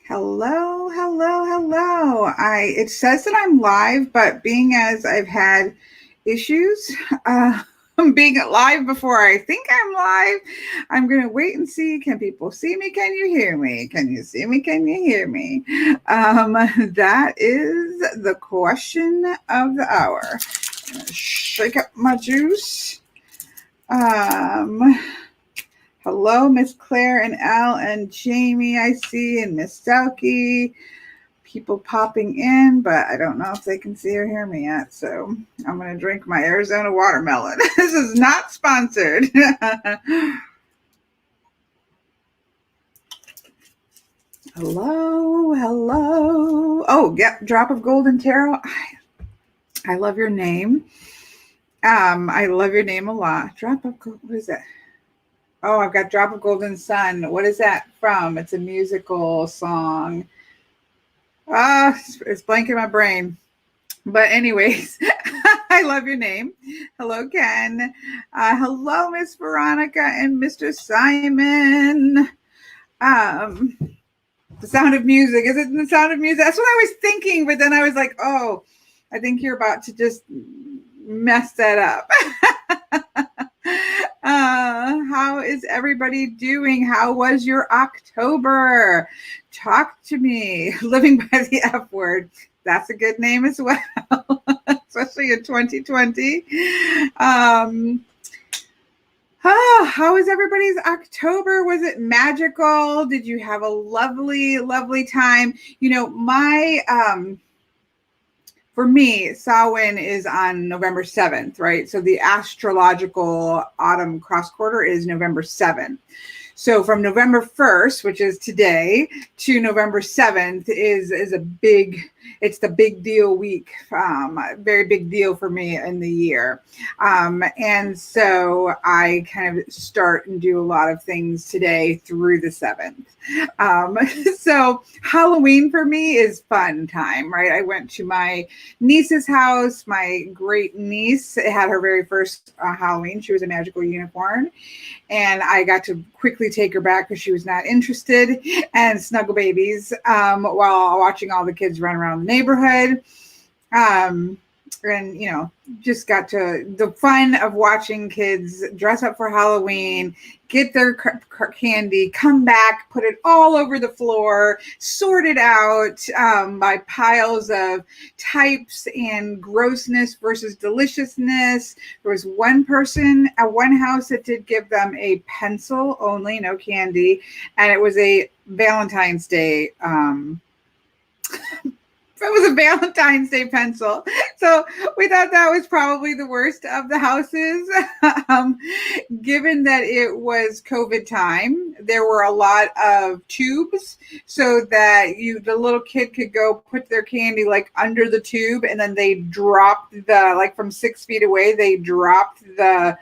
Hello, hello, hello. It says that I'm live, but being as I've had issues being live before I think I'm live, I'm going to wait and see. Can people see me? Can you hear me? Can you see me? Can you hear me? That is the question of the hour. I'm gonna shake up my juice. Hello, Miss Claire and Al and Jamie, I see, and Miss Selkie. People popping in, but I don't know if they can see or hear me yet. So I'm going to drink my Arizona watermelon. This is not sponsored. Hello, hello. Oh, yep, Drop of Golden Tarot. I love your name. I love your name a lot. Drop of Gold. What is that? Oh, I've got Drop of Golden Sun. What is that from? It's a musical song. It's blanking my brain. But anyways, I love your name. Hello, Ken. Hello, Miss Veronica and Mr. Simon. The Sound of Music. Is it The Sound of Music? That's what I was thinking, but then I was like, oh, I think you're about to just mess that up. How is everybody doing? How was your October? Talk to me. Living by the F word. That's a good name as well, especially in 2020. How was everybody's October? Was it magical? Did you have a lovely, lovely time? You know, for me, Samhain is on November 7th, right? So the astrological autumn cross quarter is November 7th. So from November 1st, which is today, to November 7th is it's the big deal week, very big deal for me in the year. And so I kind of start and do a lot of things today through the 7th. So Halloween for me is fun time, right? I went to my niece's house. My great niece had her very first Halloween. She was a magical unicorn. And I got to quickly take her back because she was not interested, and snuggle babies while watching all the kids run around the neighborhood. And, you know, just got to the fun of watching kids dress up for Halloween, get their candy, come back, put it all over the floor, sort it out by piles of types and grossness versus deliciousness. There was one person at one house that did give them a pencil only, no candy, and it was a Valentine's Day it was a Valentine's Day pencil. So we thought that was probably the worst of the houses. Given that it was COVID time, there were a lot of tubes so that the little kid could go put their candy like under the tube, and then they dropped like from 6 feet away, they dropped the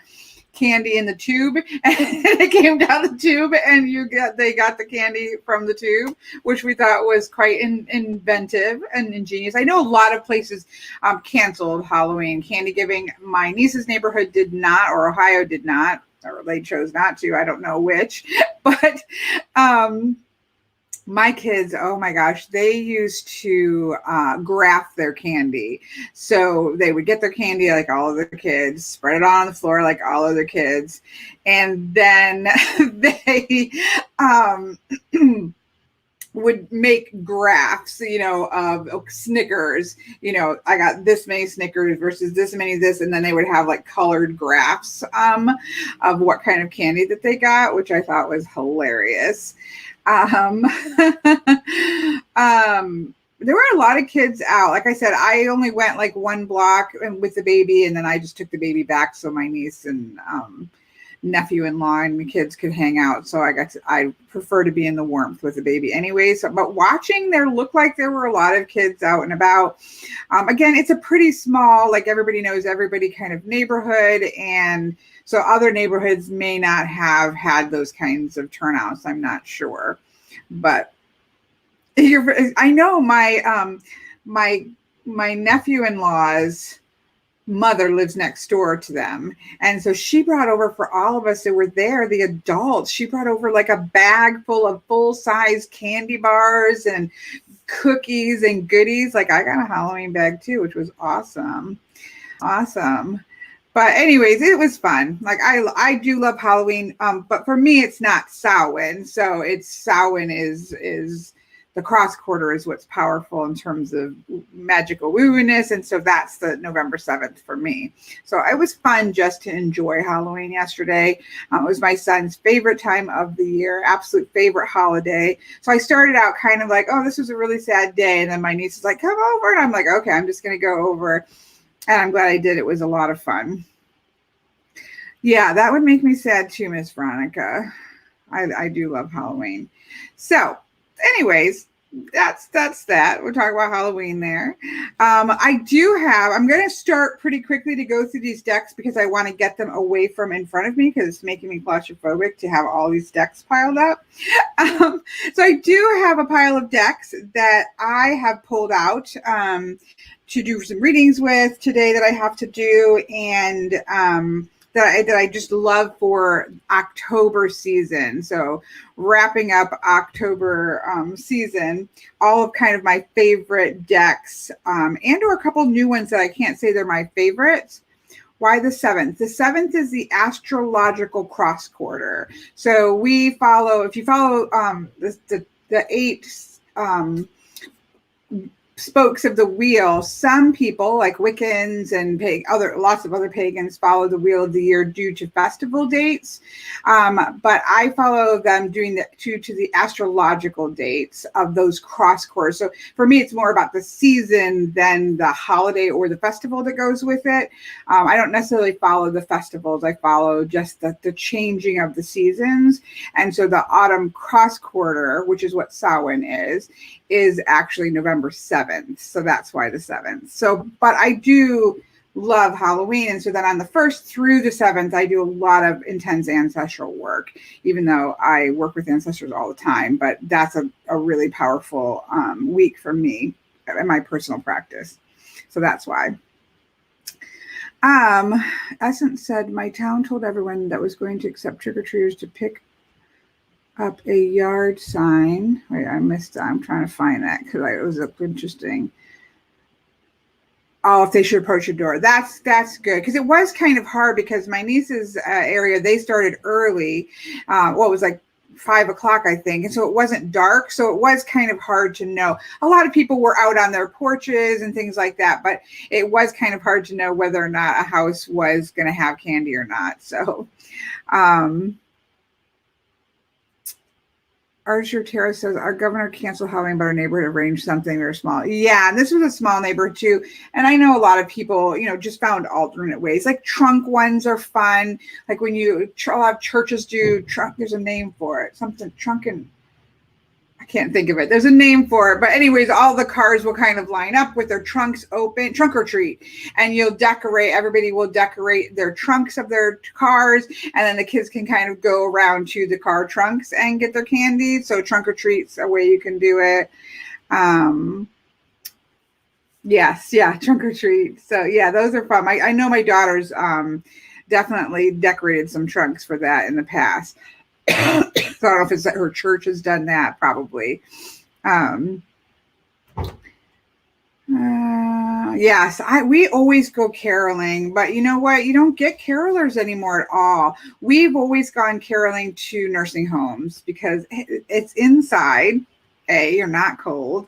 candy in the tube, and it came down the tube, and they got the candy from the tube, which we thought was quite inventive and ingenious. I know a lot of places canceled Halloween candy giving. My niece's neighborhood did not, or Ohio did not, or they chose not to. I don't know which, but my kids, oh my gosh, they used to graph their candy. So they would get their candy like all of the kids, spread it on the floor like all other kids, and then they would make graphs, of Snickers. I got this many Snickers versus this many this, and then they would have like colored graphs of what kind of candy that they got, which I thought was hilarious. There were a lot of kids out. Like I said, I only went like one block with the baby, and then I just took the baby back so my niece and nephew-in-law and the kids could hang out. So I prefer to be in the warmth with the baby anyways. But watching, there looked like there were a lot of kids out and about. Again, it's a pretty small, like everybody knows everybody kind of neighborhood, and so other neighborhoods may not have had those kinds of turnouts. I'm not sure, but I know my nephew-in-laws mother lives next door to them. And so she brought over, for all of us that were there, the adults, she brought over like a bag full of full-size candy bars and cookies and goodies. Like I got a Halloween bag too, which was awesome. But anyways, it was fun. Like I do love Halloween. But for me, it's not Samhain. So Samhain is the cross quarter is what's powerful in terms of magical woo-woo-ness. And so that's the November 7th for me. So it was fun just to enjoy Halloween yesterday. It was my son's favorite time of the year, absolute favorite holiday. So I started out kind of like, oh, this was a really sad day. And then my niece is like, come over. And I'm like, okay, I'm just going to go over. And I'm glad I did. It was a lot of fun. Yeah, that would make me sad too, Miss Veronica. I do love Halloween. So anyways, that's that. We'll talk about Halloween there. I'm going to start pretty quickly to go through these decks because I want to get them away from in front of me because it's making me claustrophobic to have all these decks piled up. So I do have a pile of decks that I have pulled out to do some readings with today that I have to do, and that I just love for October season. So wrapping up October season, all of kind of my favorite decks, and or a couple new ones that I can't say they're my favorites. Why the 7th? The 7th is the astrological cross quarter. So if you follow the 8 spokes of the wheel, some people like Wiccans and lots of other pagans follow the wheel of the year due to festival dates, but I follow them doing due to the astrological dates of those cross quarters. So for me, it's more about the season than the holiday or the festival that goes with it. I don't necessarily follow the festivals. I follow just the changing of the seasons. And so the autumn cross quarter, which is what Samhain is actually November 7th. So that's why the 7th. So, but I do love Halloween. And so then on the 1st through the 7th, I do a lot of intense ancestral work, even though I work with ancestors all the time. But that's a really powerful week for me in my personal practice. So that's why. Essence said, my town told everyone that was going to accept trick-or-treaters to pick up a yard sign. Wait, I missed it. I'm trying to find that because it was interesting. Oh, if they should approach your door. That's good. Because it was kind of hard because my niece's area, they started early. It was like 5 o'clock, I think. And so it wasn't dark. So it was kind of hard to know. A lot of people were out on their porches and things like that. But it was kind of hard to know whether or not a house was going to have candy or not. So, Archer Tarot says, our governor canceled Halloween, but our neighborhood arranged something very small. Yeah, and this was a small neighborhood too. And I know a lot of people, just found alternate ways. Like trunk ones are fun. Like when a lot of churches do trunk, there's a name for it. Something trunkin'. I can't think of it. There's a name for it. But anyways, all the cars will kind of line up with their trunks open, trunk or treat. And everybody will decorate their trunks of their cars. And then the kids can kind of go around to the car trunks and get their candy. So trunk or treat's a way you can do it. Yes. Yeah. Trunk or treat. So yeah, those are fun. I know my daughter's definitely decorated some trunks for that in the past. So I don't know if it's that her church has done that, probably. Yes, we always go caroling, but you know what? You don't get carolers anymore at all. We've always gone caroling to nursing homes because it's inside. A, you're not cold.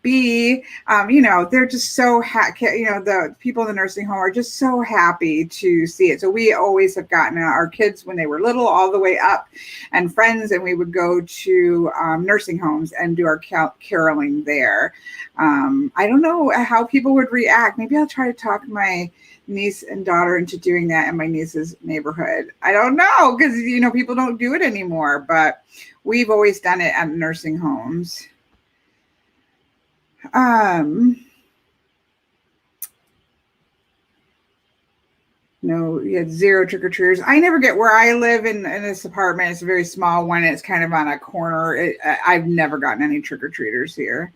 B, they're just so happy. The people in the nursing home are just so happy to see it. So we always have gotten our kids when they were little all the way up and friends, and we would go to nursing homes and do our caroling there. I don't know how people would react. Maybe I'll try to talk my niece and daughter into doing that in my niece's neighborhood. I don't know because, people don't do it anymore, but we've always done it at nursing homes. No, you had 0 trick-or-treaters. I never get where I live in this apartment. It's a very small one. It's kind of on a corner. I've never gotten any trick-or-treaters here.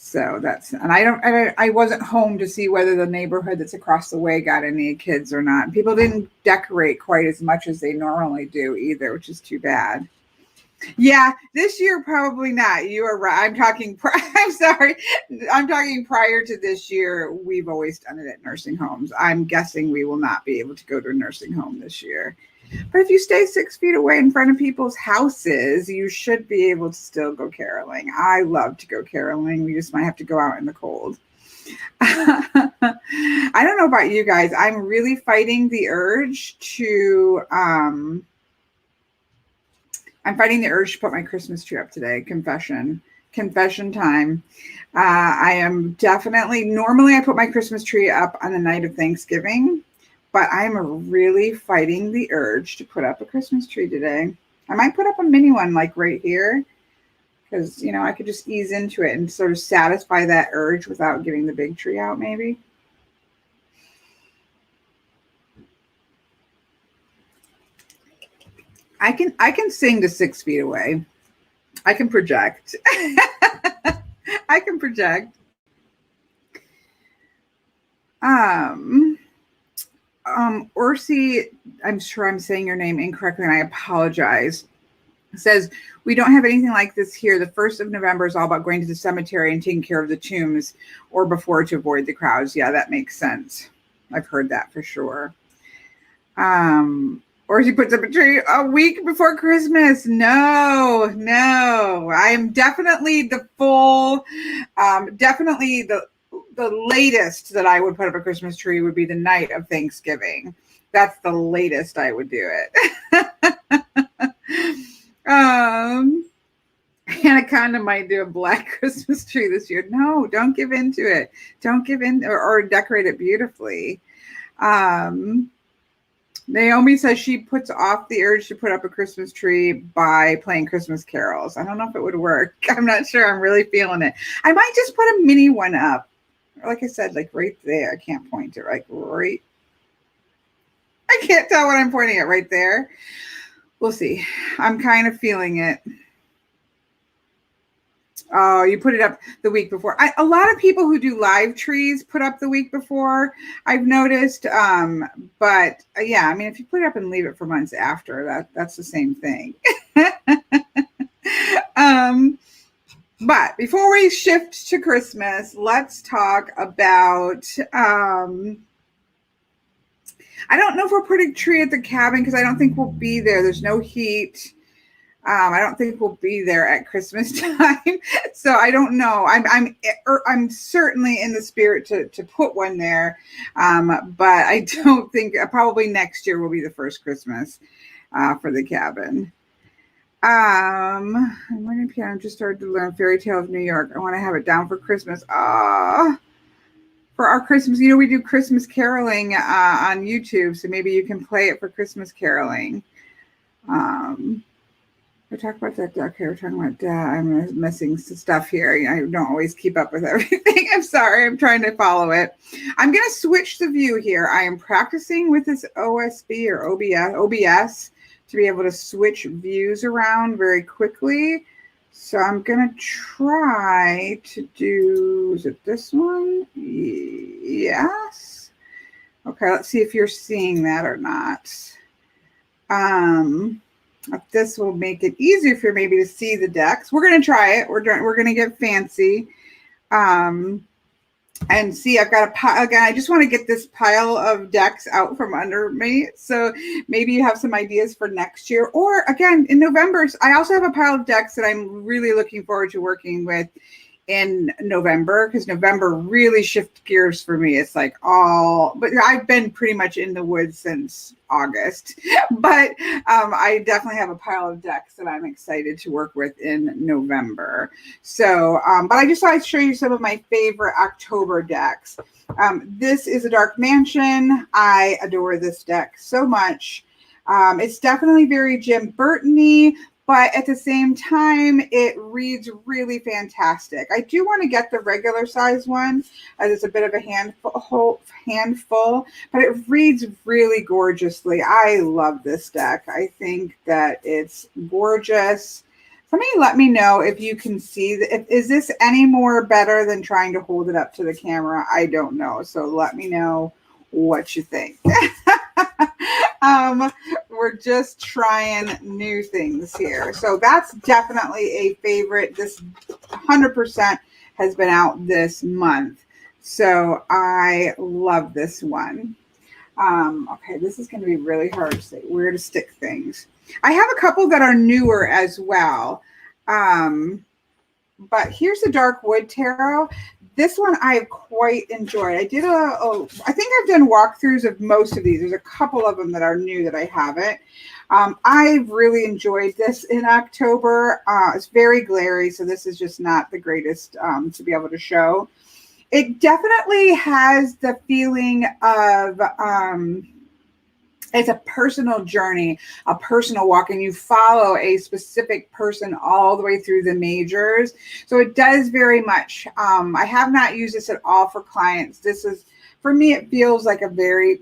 So that's, and I wasn't home to see whether the neighborhood that's across the way got any kids or not. People didn't decorate quite as much as they normally do either, which is too bad. Yeah, this year probably not. You are right. I'm sorry. I'm talking prior to this year. We've always done it at nursing homes. I'm guessing we will not be able to go to a nursing home this year. But if you stay 6 feet away in front of people's houses, you should be able to still go caroling. I love to go caroling. We just might have to go out in the cold. I don't know about you guys. I'm really fighting the urge to put my Christmas tree up today. Confession time. I am normally I put my Christmas tree up on the night of Thanksgiving, but I'm really fighting the urge to put up a Christmas tree today. I might put up a mini one like right here, because, I could just ease into it and sort of satisfy that urge without getting the big tree out maybe. I can sing to 6 feet away. I can project. I can project. Orsi, I'm sure I'm saying your name incorrectly and I apologize. Says, we don't have anything like this here. The 1st of November is all about going to the cemetery and taking care of the tombs or before to avoid the crowds. Yeah, that makes sense. I've heard that for sure. Or she puts up a tree a week before Christmas. No. I am definitely the latest that I would put up a Christmas tree would be the night of Thanksgiving. That's the latest I would do it. Anaconda might do a black Christmas tree this year. No, don't give in to it. Don't give in or decorate it beautifully. Naomi says she puts off the urge to put up a Christmas tree by playing Christmas carols. I don't know if it would work. I'm not sure. I'm really feeling it. I might just put a mini one up. Like I said, like right there. I can't point to right. I can't tell what I'm pointing at right there. We'll see. I'm kind of feeling it. Oh, you put it up the week before. A lot of people who do live trees put up the week before, I've noticed. But yeah, I mean, if you put it up and leave it for months after, that's the same thing. But before we shift to Christmas, let's talk about, I don't know if we'll put a tree at the cabin because I don't think we'll be there. There's no heat. I don't think we'll be there at Christmas time, so I don't know. I'm certainly in the spirit to put one there, but I don't think probably next year will be the first Christmas for the cabin. I'm learning piano. Just started to learn Fairy Tale of New York. I want to have it down for Christmas. For our Christmas, we do Christmas caroling on YouTube, so maybe you can play it for Christmas caroling. We talk about that. Okay, we're talking about I'm missing stuff here. I don't always keep up with everything. I'm sorry. I'm trying to follow it. I'm going to switch the view here. I am practicing with this OSB or OBS to be able to switch views around very quickly. So I'm going to try to do, is it this one? Yes. Okay, let's see if you're seeing that or not. This will make it easier for maybe to see the decks. We're going to try it. We're going to get fancy. And see, I've got a pile. Again, I just want to get this pile of decks out from under me. So maybe you have some ideas for next year. Or again, in November, I also have a pile of decks that I'm really looking forward to working with in November, because November really shifts gears for me. It's like but I've been pretty much in the woods since August, but I definitely have a pile of decks that I'm excited to work with in November. So, but I just thought I'd show you some of my favorite October decks. This is a Dark Mansion. I adore this deck so much. It's definitely very Jim Burton-y, but at the same time, it reads really fantastic. I do want to get the regular size one, as it's a bit of a handful, but it reads really gorgeously. I love this deck. I think that it's gorgeous. Somebody let me know if you can see. Is this any more better than trying to hold it up to the camera? I don't know. So let me know what you think. We're just trying new things here. So that's definitely a favorite. This 100% has been out this month. So I love this one. Okay, this is going to be really hard to say where to stick things. I have a couple that are newer as well. But here's the Dark Wood Tarot. This one I've quite enjoyed. I think I've done walkthroughs of most of these. There's a couple of them that are new that I haven't. I've really enjoyed this in October. It's very glary, so this is just not the greatest to be able to show. It definitely has the feeling of it's a personal journey, a personal walk, and you follow a specific person all the way through the majors. So it does very much. I have not used this at all for clients. This is, for me, it feels like a very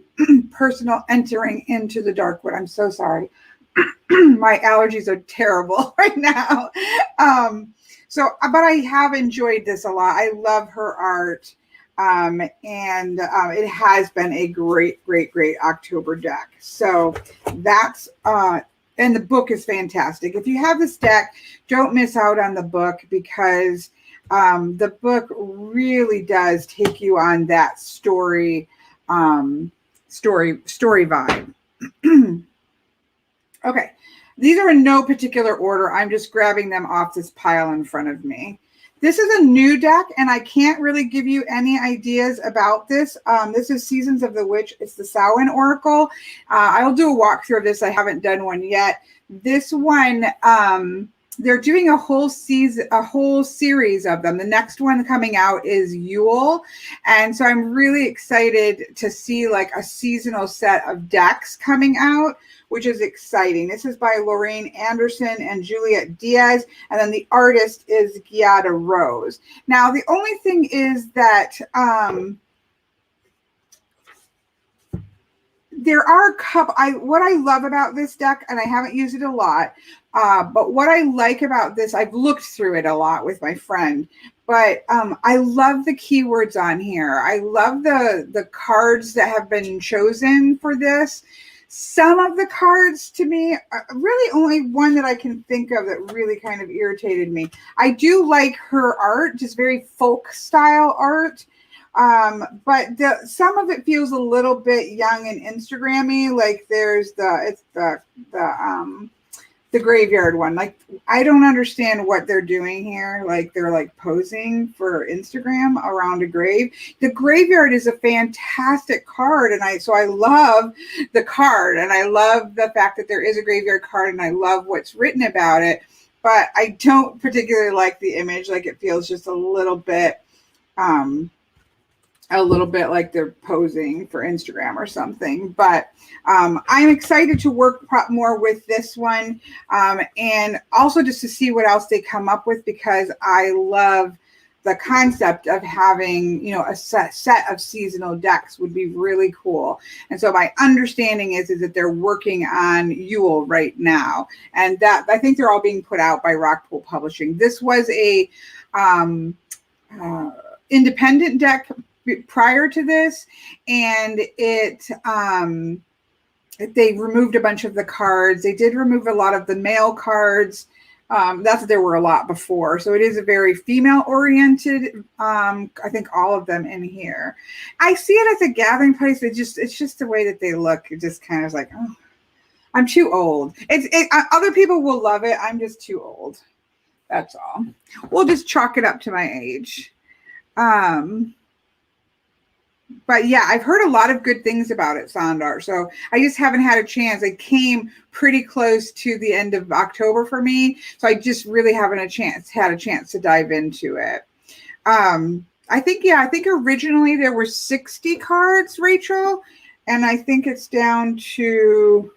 personal entering into the dark wood. I'm so sorry. My allergies are terrible right now. But I have enjoyed this a lot. I love her art. It has been a great October deck. So that's, and the book is fantastic. If you have this deck, don't miss out on the book, because the book really does take you on that story vibe. Okay. These are in no particular order. I'm just grabbing them off this pile in front of me. This is a new deck, and I can't really give you any ideas about this. This is Seasons of the Witch. It's the Samhain Oracle. I'll do a walkthrough of this. I haven't done one yet. This one, they're doing a whole series of them. The next one coming out is Yule. And so I'm really excited to see like a seasonal set of decks coming out, which is exciting. This is by Lorraine Anderson and Juliet Diaz. And then the artist is Giada Rose. Now, the only thing is that there are a couple, what I love about this deck, and I haven't used it a lot, but what I like about this, I've looked through it a lot with my friend, but I love the keywords on here. I love the cards that have been chosen for this. Some of the cards, to me, really only one that I can think of that really kind of irritated me. I do like her art, just very folk style art. But some of it feels a little bit young and Instagrammy. Like there's the graveyard one. Like, I don't understand what they're doing here. Like, they're like posing for Instagram around a grave. The graveyard is a fantastic card, and I love the card, and I love the fact that there is a graveyard card, and I love what's written about it. But I don't particularly like the image. Like, it feels just a little bit like they're posing for Instagram or something. But I'm excited to work more with this one, and also just to see what else they come up with, because I love the concept of having, a set of seasonal decks would be really cool. And so my understanding is that they're working on Yule right now, and that I think they're all being put out by Rockpool Publishing. This was a independent deck prior to this, and they removed a bunch of the cards. They did remove a lot of the male cards. There were a lot before, so it is a very female oriented. I think all of them in here. I see it as a gathering place. It's just the way that they look. It just kind of like, oh, I'm too old. Other people will love it. I'm just too old. That's all. We'll just chalk it up to my age. But yeah, I've heard a lot of good things about it, Sandar. So I just haven't had a chance. It came pretty close to the end of October for me. So I just really haven't had a chance to dive into it. I think originally there were 60 cards, Rachel. And I think it's down to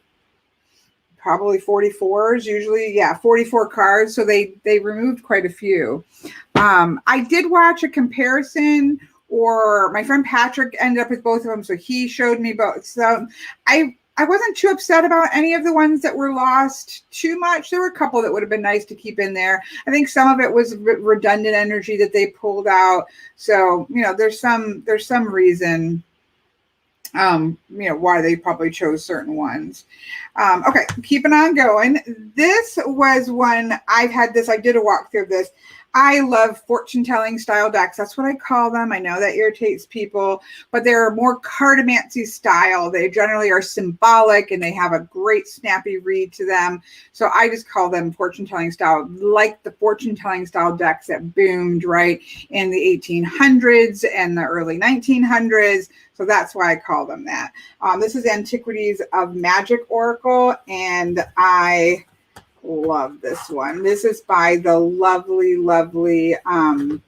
probably 44s usually. Yeah, 44 cards. So they removed quite a few. I did watch a comparison, or my friend Patrick ended up with both of them, so he showed me both. So I I wasn't too upset about any of the ones that were lost too much. There were a couple that would have been nice to keep in there. I think some of it was redundant energy that they pulled out. So, there's some reason, why they probably chose certain ones. Okay, keeping on going. This was one, I did a walkthrough of this. I love fortune telling style decks. That's what I call them. I know that irritates people, but they're more cartomancy style. They generally are symbolic and they have a great snappy read to them. So I just call them fortune telling style, like the fortune telling style decks that boomed right in the 1800s and the early 1900s. So that's why I call them that. This is Antiquities of Magic Oracle, and I love this one. This is by the lovely, oh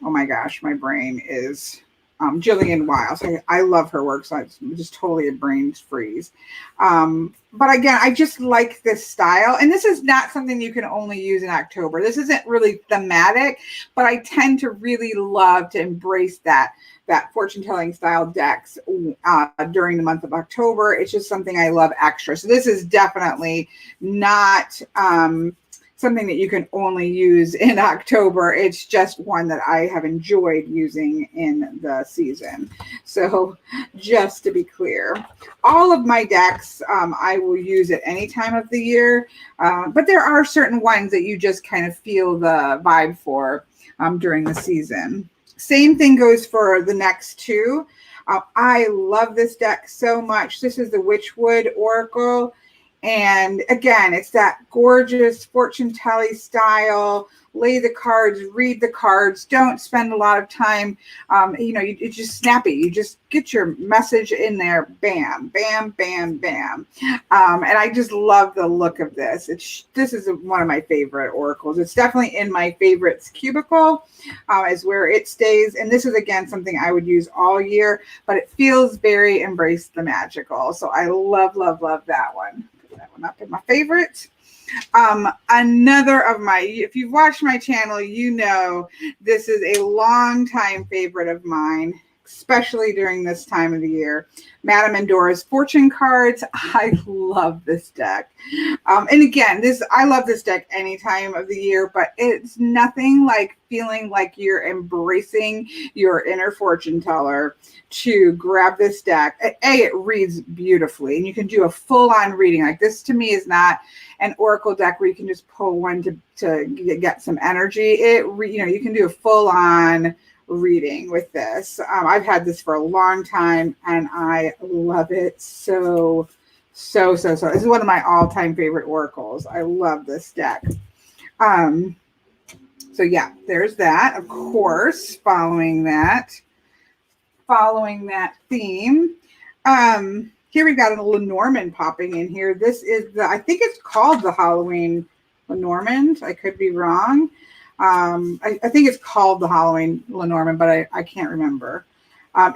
my gosh, my brain is Jillian Wiles. I love her work, so it's just totally a brain freeze. But again, I just like this style. And this is not something you can only use in October. This isn't really thematic, but I tend to really love to embrace that fortune-telling style decks during the month of October. It's just something I love extra. So this is definitely not something that you can only use in October. It's just one that I have enjoyed using in the season. So just to be clear, all of my decks I will use at any time of the year, but there are certain ones that you just kind of feel the vibe for during the season. Same thing goes for the next two. I love this deck so much. This is the Witchwood Oracle. And again, it's that gorgeous fortune telling style. Lay the cards, read the cards. Don't spend a lot of time. It's just snappy. You just get your message in there. Bam, bam, bam, bam. And I just love the look of this. This is one of my favorite oracles. It's definitely in my favorites cubicle, is where it stays. And this is, again, something I would use all year, but it feels very embrace the magical. So I love, love, love that one. Put that one up in my favorites. Another of my, if you've watched my channel, you know this is a long time favorite of mine, especially during this time of the year. Madame Endora's Fortune Cards. I love this deck. And again, I love this deck any time of the year, but it's nothing like feeling like you're embracing your inner fortune teller to grab this deck. It reads beautifully, and you can do a full-on reading. Like, this to me is not an oracle deck where you can just pull one to get some energy. You can do a full-on reading with this. I've had this for a long time and I love it so. This is one of my all-time favorite oracles. I love this deck. So yeah, there's that. Of course, following that theme. Here we've got a Lenormand popping in here. This is I think it's called the Halloween Lenormand. I could be wrong. I think it's called the Halloween Lenormand, but I can't remember.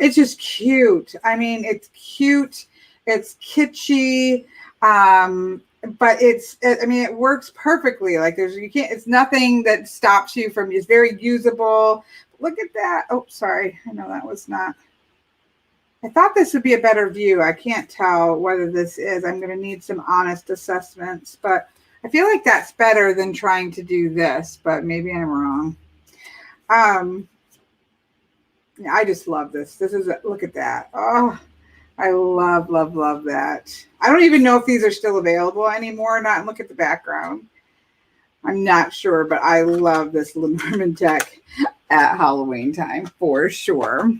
It's just cute. I mean, it's cute. It's kitschy. But it works perfectly. Like it's nothing that stops you from, it's very usable. Look at that. Oh, sorry. I know that was not. I thought this would be a better view. I can't tell whether this is. I'm going to need some honest assessments, but I feel like that's better than trying to do this, but maybe I'm wrong. Yeah, I just love this. Look at that. Oh, I love, love, love that. I don't even know if these are still available anymore or not. Look at the background. I'm not sure, but I love this Lenormand deck at Halloween time for sure.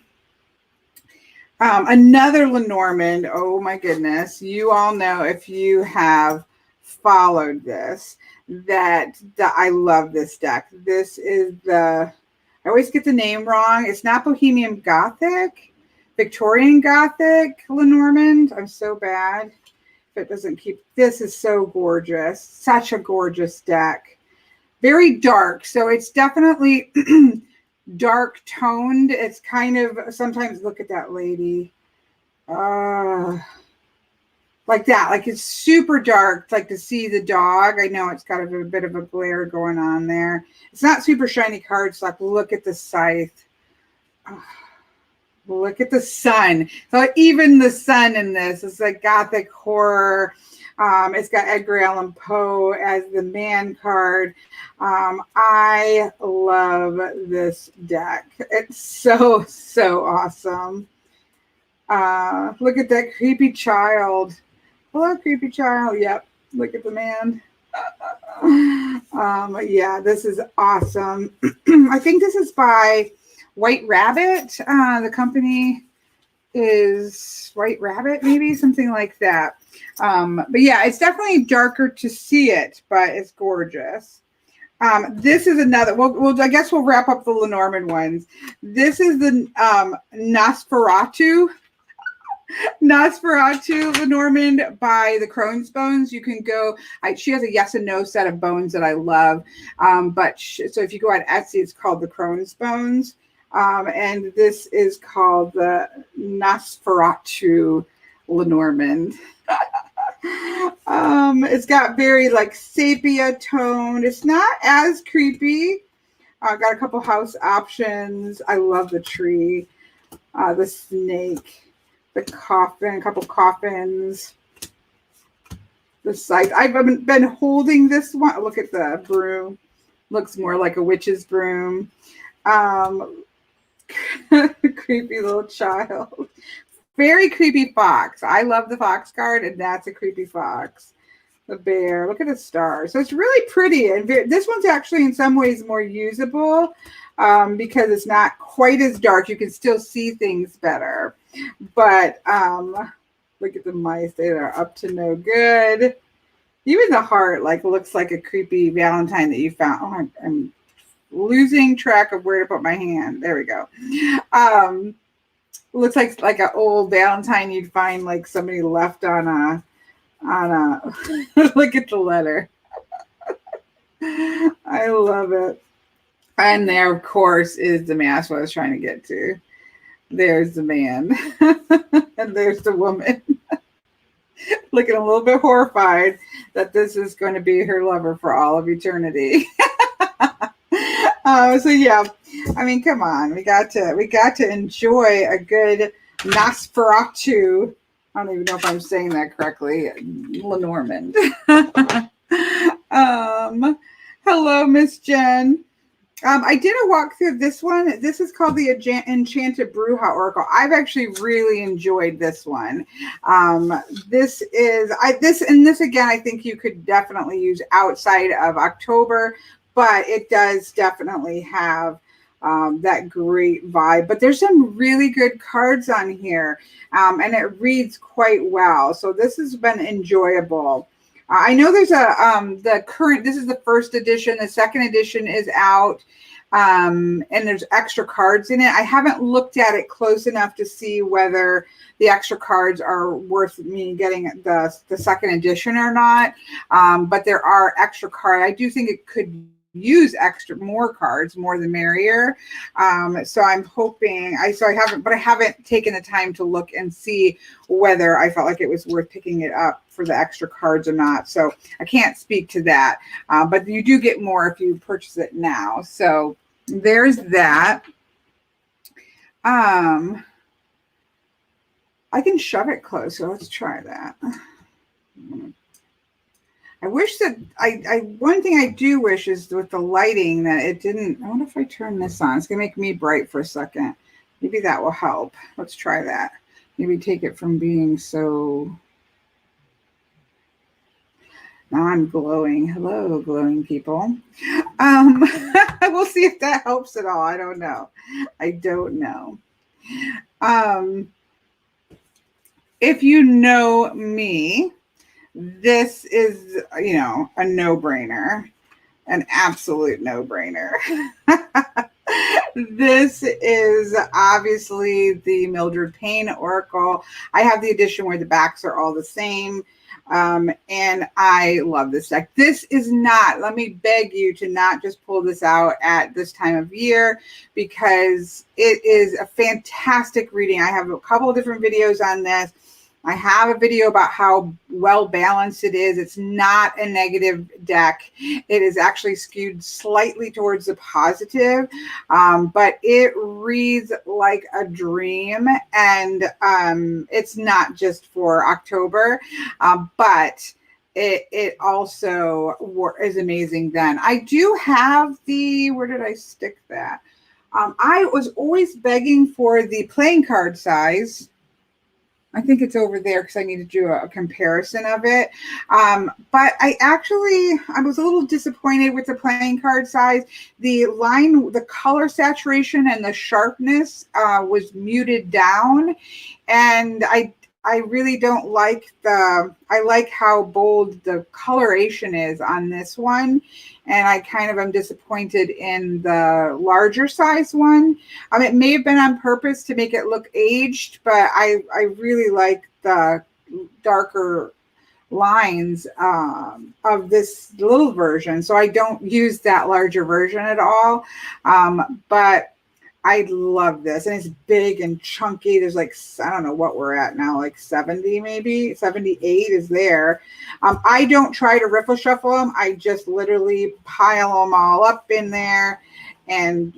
Another Lenormand. Oh my goodness. You all know, if you have followed this, that I love this deck. This is I always get the name wrong. It's not Bohemian Gothic, Victorian Gothic Lenormand. I'm so bad if it doesn't keep. This is so gorgeous. Such a gorgeous deck. Very dark. So it's definitely dark toned. It's kind of, sometimes look at that lady. Like that. Like, it's super dark. Like, to see the dog. I know it's got a bit of a glare going on there. It's not super shiny cardstock. Look at the scythe. Look at the sun. So even the sun in this is like Gothic horror. It's got Edgar Allan Poe as the man card. I love this deck. It's so, so awesome. Look at that creepy child. Hello, creepy child. Yep. Look at the man. Yeah, this is awesome. I think this is by White Rabbit. The company is White Rabbit, maybe something like that. But yeah, it's definitely darker to see it, but it's gorgeous. This is another. Well, I guess we'll wrap up the Lenormand ones. This is the Nosferatu Lenormand by the Crone's Bones. You can go. She has a yes and no set of bones that I love. So if you go on Etsy, it's called the Crone's Bones. And this is called the Nosferatu Lenormand. It's got very like sepia toned. It's not as creepy. Got a couple house options. I love the tree, the snake, the coffin, a couple coffins, the scythe. I've been holding this one. Look at the broom. Looks more like a witch's broom. Creepy little child. Very creepy fox. I love the fox card, and that's a creepy fox. The bear. Look at the stars. So it's really pretty. And this one's actually in some ways more usable because it's not quite as dark. You can still see things better. But look at the mice. They are up to no good. Even the heart looks like a creepy Valentine that you found. Oh, I'm losing track of where to put my hand. There we go. Looks like an old Valentine you'd find like somebody left on a look at the letter. I love it. And there, of course, is the mask I was trying to get to. There's the man. And there's the woman. Looking a little bit horrified that this is going to be her lover for all of eternity. So yeah, I mean, come on, we got to enjoy a good Nosferatu. I don't even know if I'm saying that correctly. Lenormand. Hello, Miss Jen. I did a walkthrough of this one. This is called the Enchanted Oracle. I've actually really enjoyed this one. This again, I think you could definitely use outside of October, but it does definitely have that great vibe. But there's some really good cards on here, and it reads quite well. So this has been enjoyable. I know there's this is the first edition. The second edition is out, and there's extra cards in it. I haven't looked at it close enough to see whether the extra cards are worth me getting the second edition or not. But there are extra cards. I do think it could use more cards, more the merrier. So I'm hoping I haven't taken the time to look and see whether I felt like it was worth picking it up for the extra cards or not. So I can't speak to that, but you do get more if you purchase it now. So there's that. I can shove it close, so let's try that. I wish that one thing I do wish is with the lighting that it didn't. I wonder if I turn this on. It's gonna make me bright for a second. Maybe that will help. Let's try that. Maybe take it from being so. Now I'm glowing. Hello, glowing people. We'll see if that helps at all. I don't know. If you know me, this is, a no-brainer, an absolute no-brainer. This is obviously the Mildred Payne Oracle. I have the edition where the backs are all the same. And I love this deck. This is not, let me beg you to not just pull this out at this time of year, because it is a fantastic reading. I have a couple of different videos on this. I have a video about how well balanced it is. It's not a negative deck. It is actually skewed slightly towards the positive, but it reads like a dream. And it's not just for October, but it also is amazing then. I do have the, where did I stick that? I was always begging for the playing card size. I think it's over there because I need to do a comparison of it. But I was a little disappointed with the playing card size. The line, the color saturation and the sharpness was muted down. And I really don't like I like how bold the coloration is on this one. And I kind of am disappointed in the larger size one. It may have been on purpose to make it look aged, but I really like the darker lines of this little version. So I don't use that larger version at all. But I love this, and it's big and chunky. There's like, I don't know what we're at now, like 70, maybe 78 is there. I don't try to riffle shuffle them. I just literally pile them all up in there and,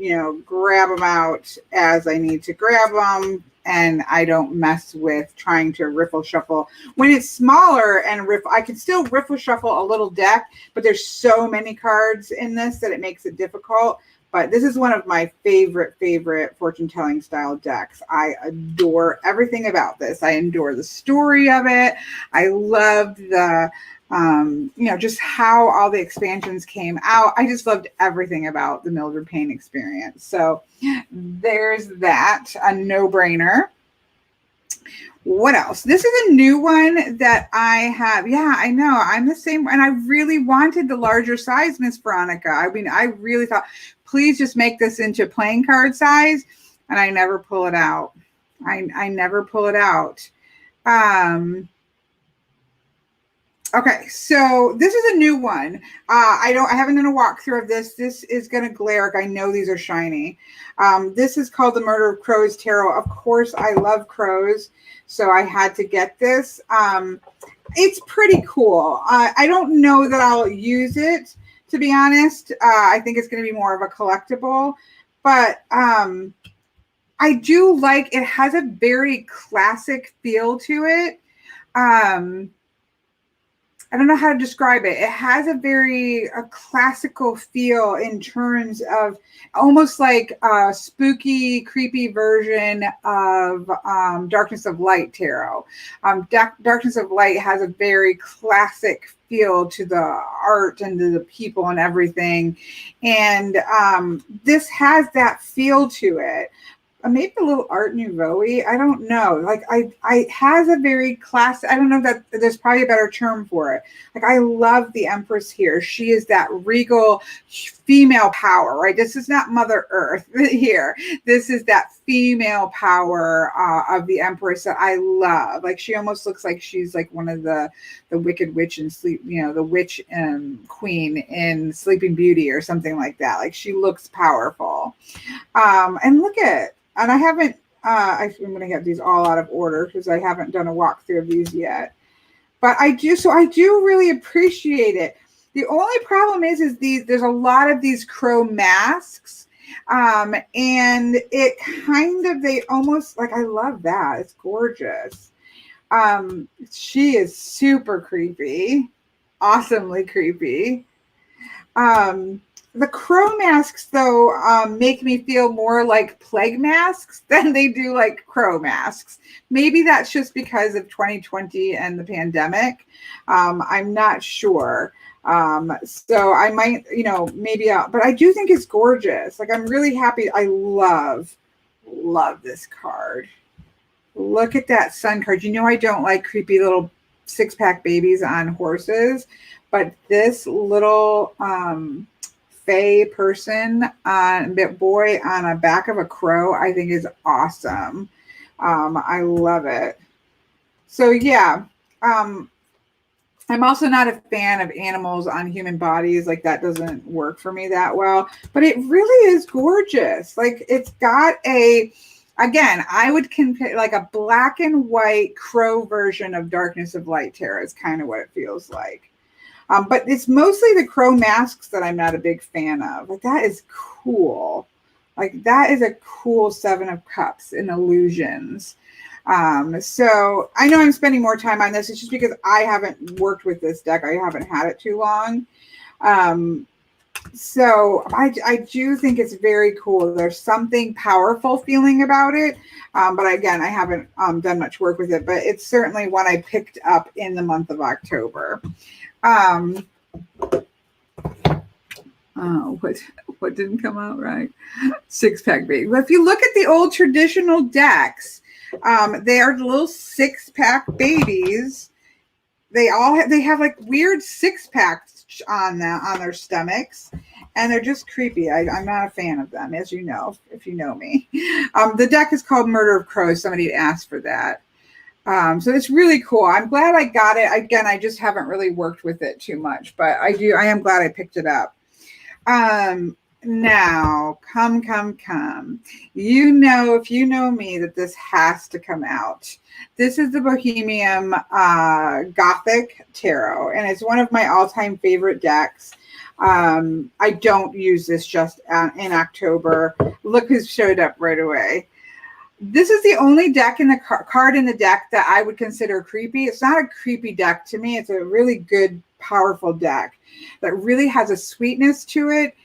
grab them out as I need to grab them. And I don't mess with trying to riffle shuffle. When it's smaller and I can still riffle shuffle a little deck, but there's so many cards in this that it makes it difficult. But this is one of my favorite fortune-telling style decks. I adore everything about this. I adore the story of it. I loved the, just how all the expansions came out. I just loved everything about the Mildred Payne experience. So there's that, a no-brainer. What else? This is a new one that I have. Yeah, I know. I'm the same. And I really wanted the larger size, Miss Veronica. I mean, I really thought, please just make this into playing card size. And I never pull it out. I never pull it out. Okay, so this is a new one. I haven't done a walkthrough of this. This is going to glare. I know these are shiny. This is called the Murder of Crows Tarot. Of course, I love crows, so I had to get this. It's pretty cool. I don't know that I'll use it, to be honest. I think it's going to be more of a collectible, but I do like it. Has a very classic feel to it. I don't know how to describe it. It has a classical feel in terms of almost like a spooky, creepy version of Darkness of Light tarot. Darkness of Light has a very classic feel to the art and to the people and everything. And this has that feel to it. Maybe a little Art Nouveau-y. I don't know. Like I has a very classic, I don't know that there's probably a better term for it. Like I love the Empress here. She is that regal female power, right? This is not Mother Earth here. This is that female power of the Empress that I love. Like she almost looks like she's like one of the Wicked Witch and Sleep, the witch queen in Sleeping Beauty or something like that. Like she looks powerful. And look at, and I haven't, I'm going to get these all out of order because I haven't done a walkthrough of these yet. But I do really appreciate it. The only problem is there's a lot of these crow masks. And it they almost, like, I love that. It's gorgeous. She is super creepy, awesomely creepy. The crow masks, though, make me feel more like plague masks than they do like crow masks. Maybe that's just because of 2020 and the pandemic. I'm not sure. So I might, maybe but I do think it's gorgeous. Like, I'm really happy. I love this card. Look at that sun card. I don't like creepy little six-pack babies on horses, but this little, Fey person boy on a back of a crow, I think is awesome. I love it. So yeah, I'm also not a fan of animals on human bodies. Like that doesn't work for me that well, but it really is gorgeous. Like it's got a again, I would compare like a black and white crow version of Darkness of Light Tarot is kind of what it feels like. But it's mostly the crow masks that I'm not a big fan of. Like that is cool. Like that is a cool 7 of Cups in illusions. So I know I'm spending more time on this. It's just because I haven't worked with this deck. I haven't had it too long. So I do think it's very cool. There's something powerful feeling about it. But again, I haven't done much work with it, but it's certainly one I picked up in the month of October. What didn't come out right? 6-pack baby. But if you look at the old traditional decks, they are little 6-pack babies. They have like weird 6-packs on their stomachs, and they're just creepy. I'm not a fan of them, as you know, if you know me. The deck is called Murder of Crows. Somebody asked for that. So it's really cool. I'm glad I got it. Again, I just haven't really worked with it too much, but I am glad I picked it up. Now, come. You know, if you know me, that this has to come out. This is the Bohemian Gothic Tarot, and it's one of my all-time favorite decks. I don't use this just in October. Look who showed up right away. This is the only deck in the card in the deck that I would consider creepy. It's not a creepy deck to me. It's a really good, powerful deck that really has a sweetness to it.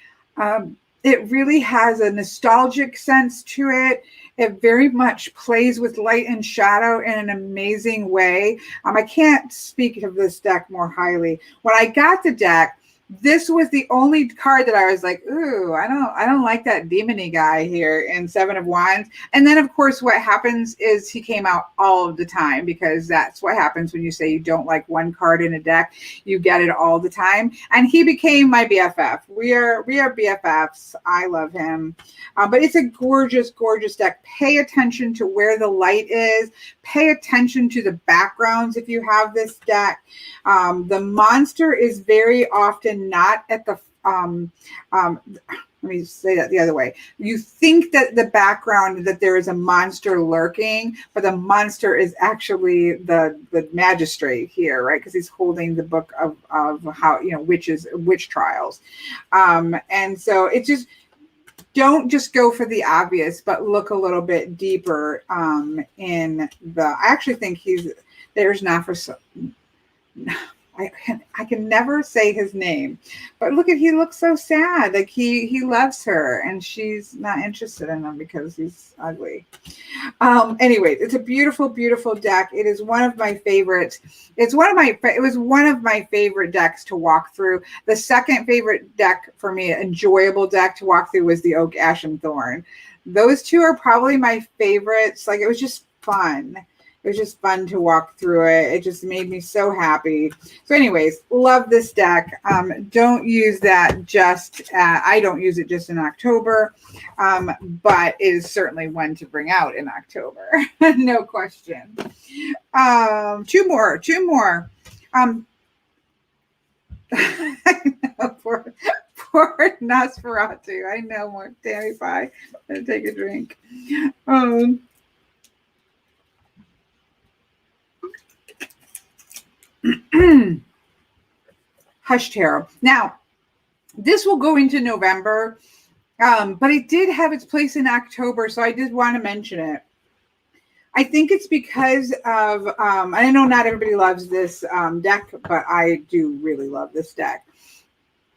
It really has a nostalgic sense to it. It very much plays with light and shadow in an amazing way. I can't speak of this deck more highly. When I got the deck, this was the only card that I was like, ooh, I don't like that demony guy here in 7 of Wands. And then, of course, what happens is he came out all of the time, because that's what happens when you say you don't like one card in a deck. You get it all the time. And he became my BFF. We are BFFs. I love him. But it's a gorgeous, gorgeous deck. Pay attention to where the light is. Pay attention to the backgrounds if you have this deck. The monster is very often not at the let me say that the other way. You think that the background, that there is a monster lurking, but the monster is actually the magistrate here, right? Because he's holding the book of how, witch trials. And so it just, don't just go for the obvious, but look a little bit deeper in the, I actually think there's not for some, I can never say his name, but look at, he looks so sad. Like he loves her and she's not interested in him because he's ugly. Anyway, it's a beautiful, beautiful deck. It is one of my favorites. It was one of my favorite decks to walk through. The second favorite deck for me, enjoyable deck to walk through, was the Oak, Ash, and Thorn. Those two are probably my favorites. Like, it was just fun. It was just fun to walk through it. It just made me so happy. So anyways, love this deck. Don't use that I don't use it just in October, but it is certainly one to bring out in October. No question. Two more. I know, poor Nosferatu. I know, more. Tammy Pie. I'm going to take a drink. Hush Tarot. Now, this will go into November, but it did have its place in October, so I did want to mention it. I think it's because of, I know not everybody loves this deck, but I do really love this deck.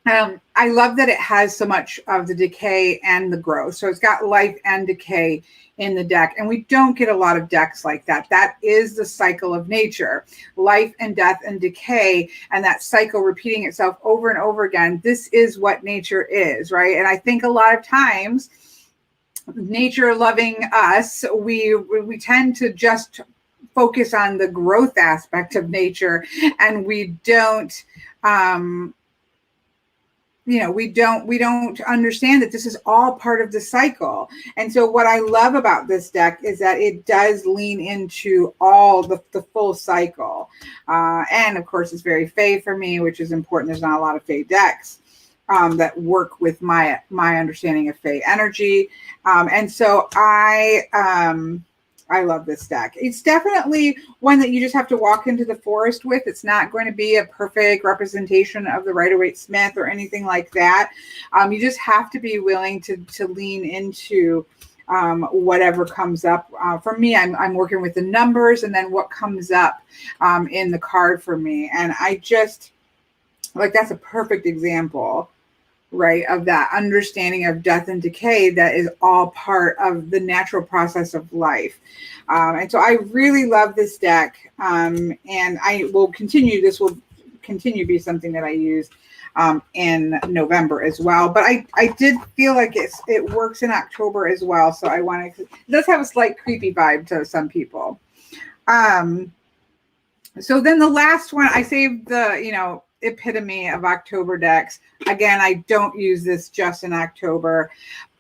I love that it has so much of the decay and the growth. So it's got life and decay in the deck. And we don't get a lot of decks like that. That is the cycle of nature. Life and death and decay, and that cycle repeating itself over and over again. This is what nature is, right? And I think a lot of times, nature loving us, we tend to just focus on the growth aspect of nature, and we don't we don't understand that this is all part of the cycle. And so what I love about this deck is that it does lean into all the full cycle. And of course, it's very Fae for me, which is important. There's not a lot of Fae decks. that work with my understanding of Fae energy. And so I love this deck. It's definitely one that you just have to walk into the forest with. It's not going to be a perfect representation of the Rider-Waite-Smith or anything like that. You just have to be willing to lean into whatever comes up. For me, I'm working with the numbers and then what comes up in the card for me. And I just, like, that's a perfect example, right, of that understanding of death and decay that is all part of the natural process of life. And so I really love this deck, and I will continue. This will continue to be something that I use in November as well. But I did feel like it works in October as well. So I want to, it does have a slight creepy vibe to some people. So then the last one, I saved the, epitome of October decks. Again, I don't use this just in October,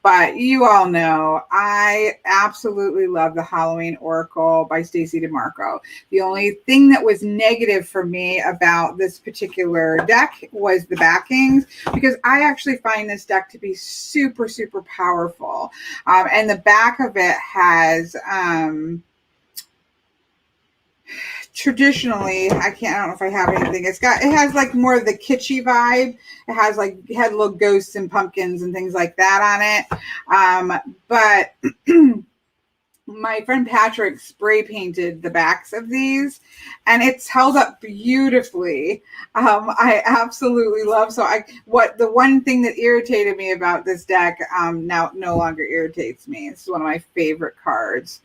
but you all know I absolutely love the Halloween Oracle by Stacy Demarco. The only thing that was negative for me about this particular deck was the backings, because I actually find this deck to be super, super powerful. And the back of it has traditionally, I don't know if I have anything. It has like more of the kitschy vibe. It had little ghosts and pumpkins and things like that on it. But my friend Patrick spray painted the backs of these, and it's held up beautifully. I absolutely love. The one thing that irritated me about this deck now no longer irritates me. It's one of my favorite cards.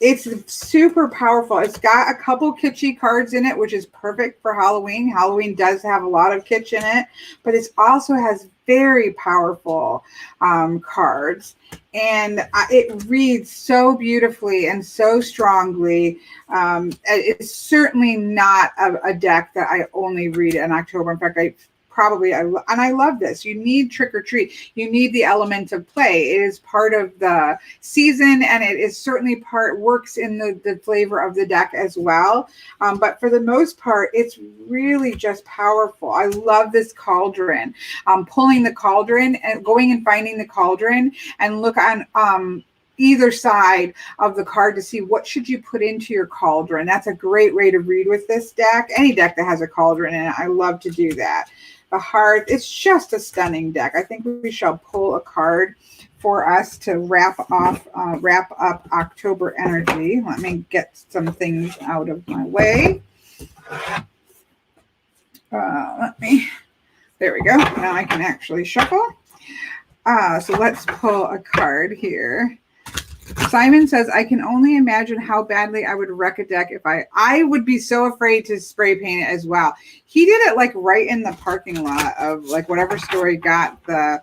It's super powerful. It's got a couple kitschy cards in it, which is perfect for Halloween. Halloween does have a lot of kitsch in it, but it also has very powerful cards. And it reads so beautifully and so strongly. It's certainly not a deck that I only read in October. In fact, I love this. You need trick or treat. You need the element of play. It is part of the season, and it is certainly works in the flavor of the deck as well. But for the most part, it's really just powerful. I love this cauldron. Pulling the cauldron and going and finding the cauldron and look on either side of the card to see what should you put into your cauldron. That's a great way to read with this deck. Any deck that has a cauldron in it, I love to do that. The heart, it's just a stunning deck. I think we shall pull a card for us to wrap up October energy. Let me get some things out of my way. There we go. Now I can actually shuffle. So let's pull a card here. Simon says, I can only imagine how badly I would wreck a deck if I would be so afraid to spray paint it as well. He did it like right in the parking lot of like whatever store he got the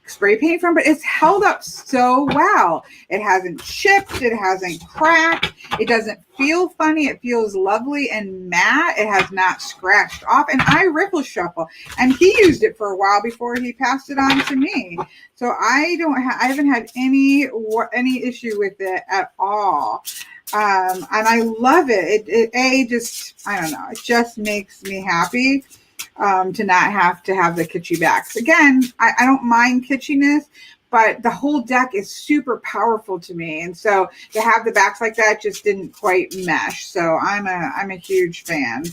spray paint from, but it's held up so well. It hasn't chipped. It hasn't cracked. It doesn't feel funny. It feels lovely and matte. It has not scratched off. And I riffle shuffle, and he used it for a while before he passed it on to me. So I haven't had any issue with it at all. And I love it. I don't know. It just makes me happy. To not have to have the kitschy backs. Again, I don't mind kitschiness, but the whole deck is super powerful to me. And so to have the backs like that just didn't quite mesh. So I'm a huge fan.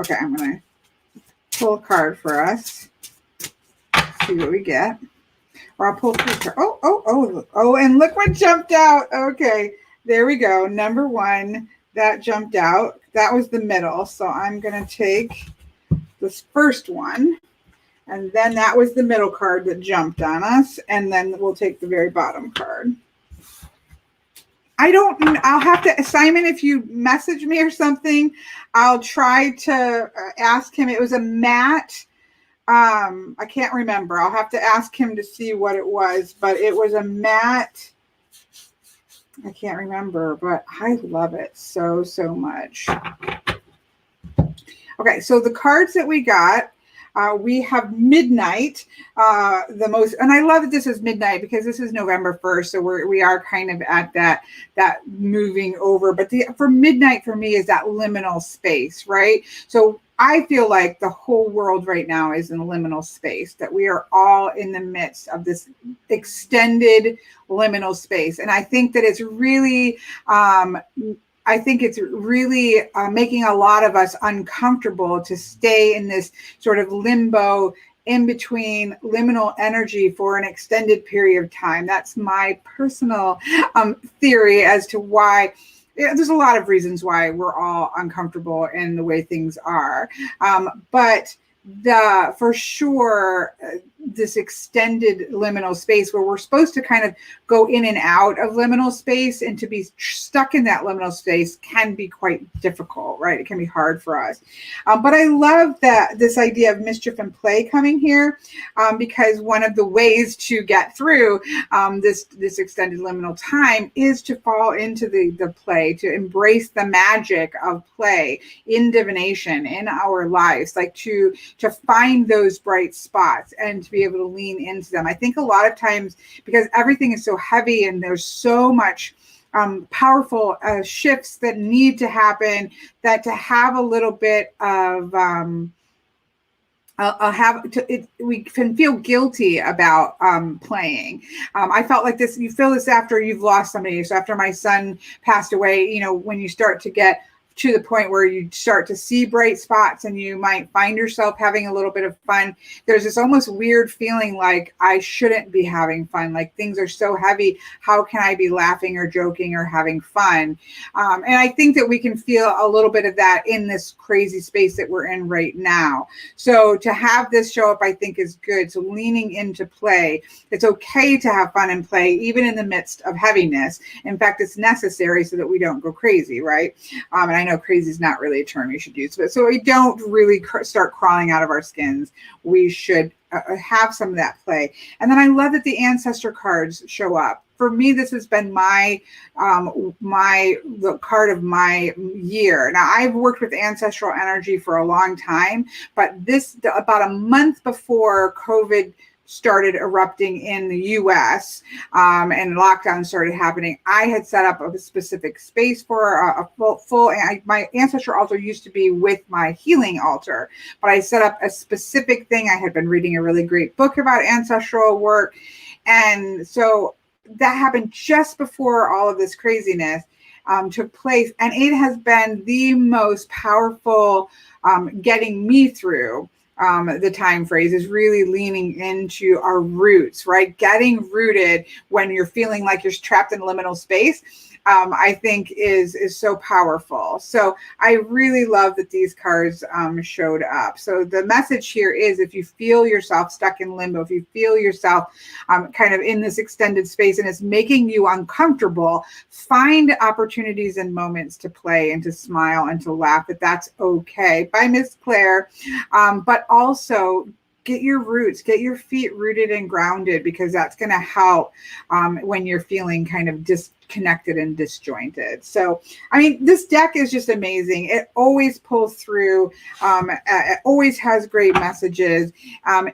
Okay, I'm going to pull a card for us. See what we get. Or I'll pull two cards. Oh, and look what jumped out. Okay, there we go. Number one, that jumped out. That was the middle. So I'm going to take this first one, and then that was the middle card that jumped on us, and then we'll take the very bottom card. I'll have to, Simon, if you message me or something, I'll try to ask him. It was a matte, I can't remember. I'll have to ask him to see what it was, but it was a matte, I can't remember, but I love it so, so much. Okay, so the cards that we got, we have Midnight, and I love that this is Midnight because this is November 1st, so we are kind of at that moving over. But for Midnight for me is that liminal space, right? So I feel like the whole world right now is in liminal space, that we are all in the midst of this extended liminal space. And I think that it's really, making a lot of us uncomfortable to stay in this sort of limbo in between liminal energy for an extended period of time. That's my personal theory as to why. There's a lot of reasons why we're all uncomfortable in the way things are. But for sure, this extended liminal space where we're supposed to kind of go in and out of liminal space, and to be stuck in that liminal space can be quite difficult, right? It can be hard for us. But I love this idea of mischief and play coming here, because one of the ways to get through this extended liminal time is to fall into the play, to embrace the magic of play in divination in our lives, like to find those bright spots and to be able to lean into them. I think a lot of times, because everything is so heavy and there's so much powerful shifts that need to happen, that to have a little bit of we can feel guilty about playing. I felt like this. You feel this after you've lost somebody. So after my son passed away, when you start to get to the point where you start to see bright spots and you might find yourself having a little bit of fun, there's this almost weird feeling like I shouldn't be having fun. Like things are so heavy. How can I be laughing or joking or having fun? And I think that we can feel a little bit of that in this crazy space that we're in right now. So to have this show up, I think is good. So leaning into play. It's okay to have fun and play, even in the midst of heaviness. In fact, it's necessary so that we don't go crazy, right? And I know crazy is not really a term you should use, but so we don't really start crawling out of our skins. We should have some of that play. And then I love that the ancestor cards show up. For me, this has been the card of my year. Now, I've worked with ancestral energy for a long time, but about a month before COVID started erupting in the US and lockdown started happening, I had set up a specific space for a full my ancestor altar used to be with my healing altar, but I set up a specific thing. I had been reading a really great book about ancestral work, and so that happened just before all of this craziness took place, and it has been the most powerful getting me through the time phrase, is really leaning into our roots, right? Getting rooted when you're feeling like you're trapped in liminal space, I think is so powerful. So I really love that these cards showed up. So the message here is, if you feel yourself stuck in limbo, if you feel yourself kind of in this extended space and it's making you uncomfortable, find opportunities and moments to play and to smile and to laugh. That's okay. By Miss Claire. But also get your roots, get your feet rooted and grounded, because that's going to help when you're feeling kind of disconnected and disjointed. So, I mean, this deck is just amazing. It always pulls through. It always has great messages.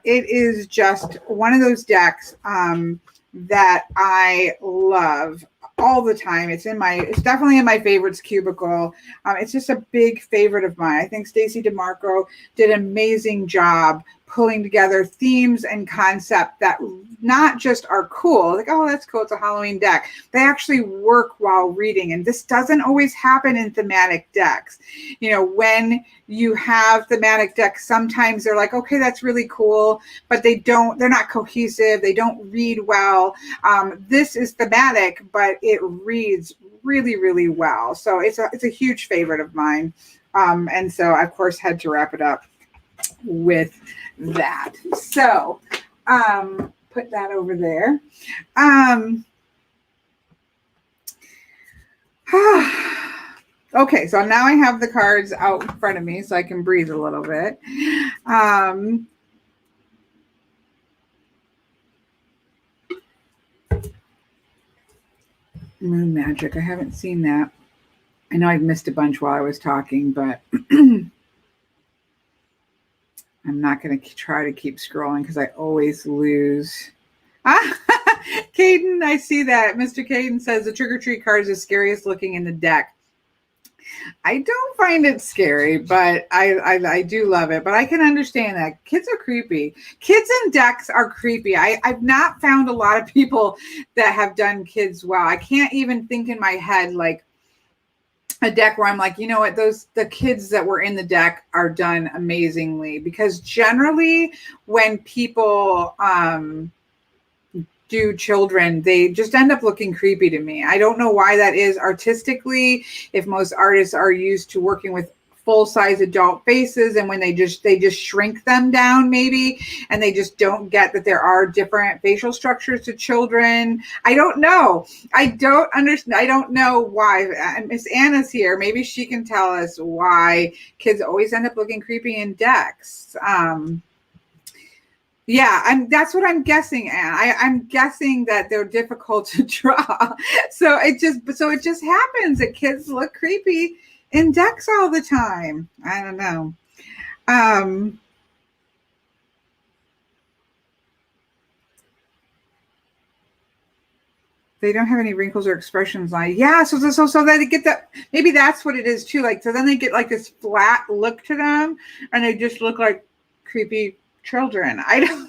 It is just one of those decks that I love all the time. It's definitely in my favorites cubicle. It's just a big favorite of mine. I think Stacy Demarco did an amazing job pulling together themes and concept that not just are cool, like, oh, that's cool, it's a Halloween deck. They actually work while reading. And this doesn't always happen in thematic decks. When you have thematic decks, sometimes they're like, okay, that's really cool, but they're not cohesive. They don't read well. This is thematic, but it reads really, really well. So it's a huge favorite of mine. And so I, of course, had to wrap it up with that. So put that over there. Okay, so now I have the cards out in front of me so I can breathe a little bit. Moon Magic. I haven't seen that. I know I've missed a bunch while I was talking, but I'm not going to try to keep scrolling because I always lose. Caden, I see that. Mr. Caden says the trick or treat card is the scariest looking in the deck. I don't find it scary, but I do love it. But I can understand that kids are creepy. Kids and decks are creepy. I've not found a lot of people that have done kids well. I can't even think in my head like a deck where I'm like, you know what, the kids that were in the deck are done amazingly, because generally when people do children, they just end up looking creepy to me. I don't know why that is artistically, if most artists are used to working with full-size adult faces, and when they just shrink them down maybe, and they just don't get that there are different facial structures to children. I don't know. I don't understand. I don't know why. Miss Anna's here. Maybe she can tell us why kids always end up looking creepy in decks. Yeah, that's what I'm guessing, Anne. I'm guessing that they're difficult to draw. So it just happens that kids look creepy in decks all the time. I don't know. They don't have any wrinkles or expressions on it. Yeah, so they get that. Maybe that's what it is too. Like, so then they get like this flat look to them, and they just look like creepy children. I don't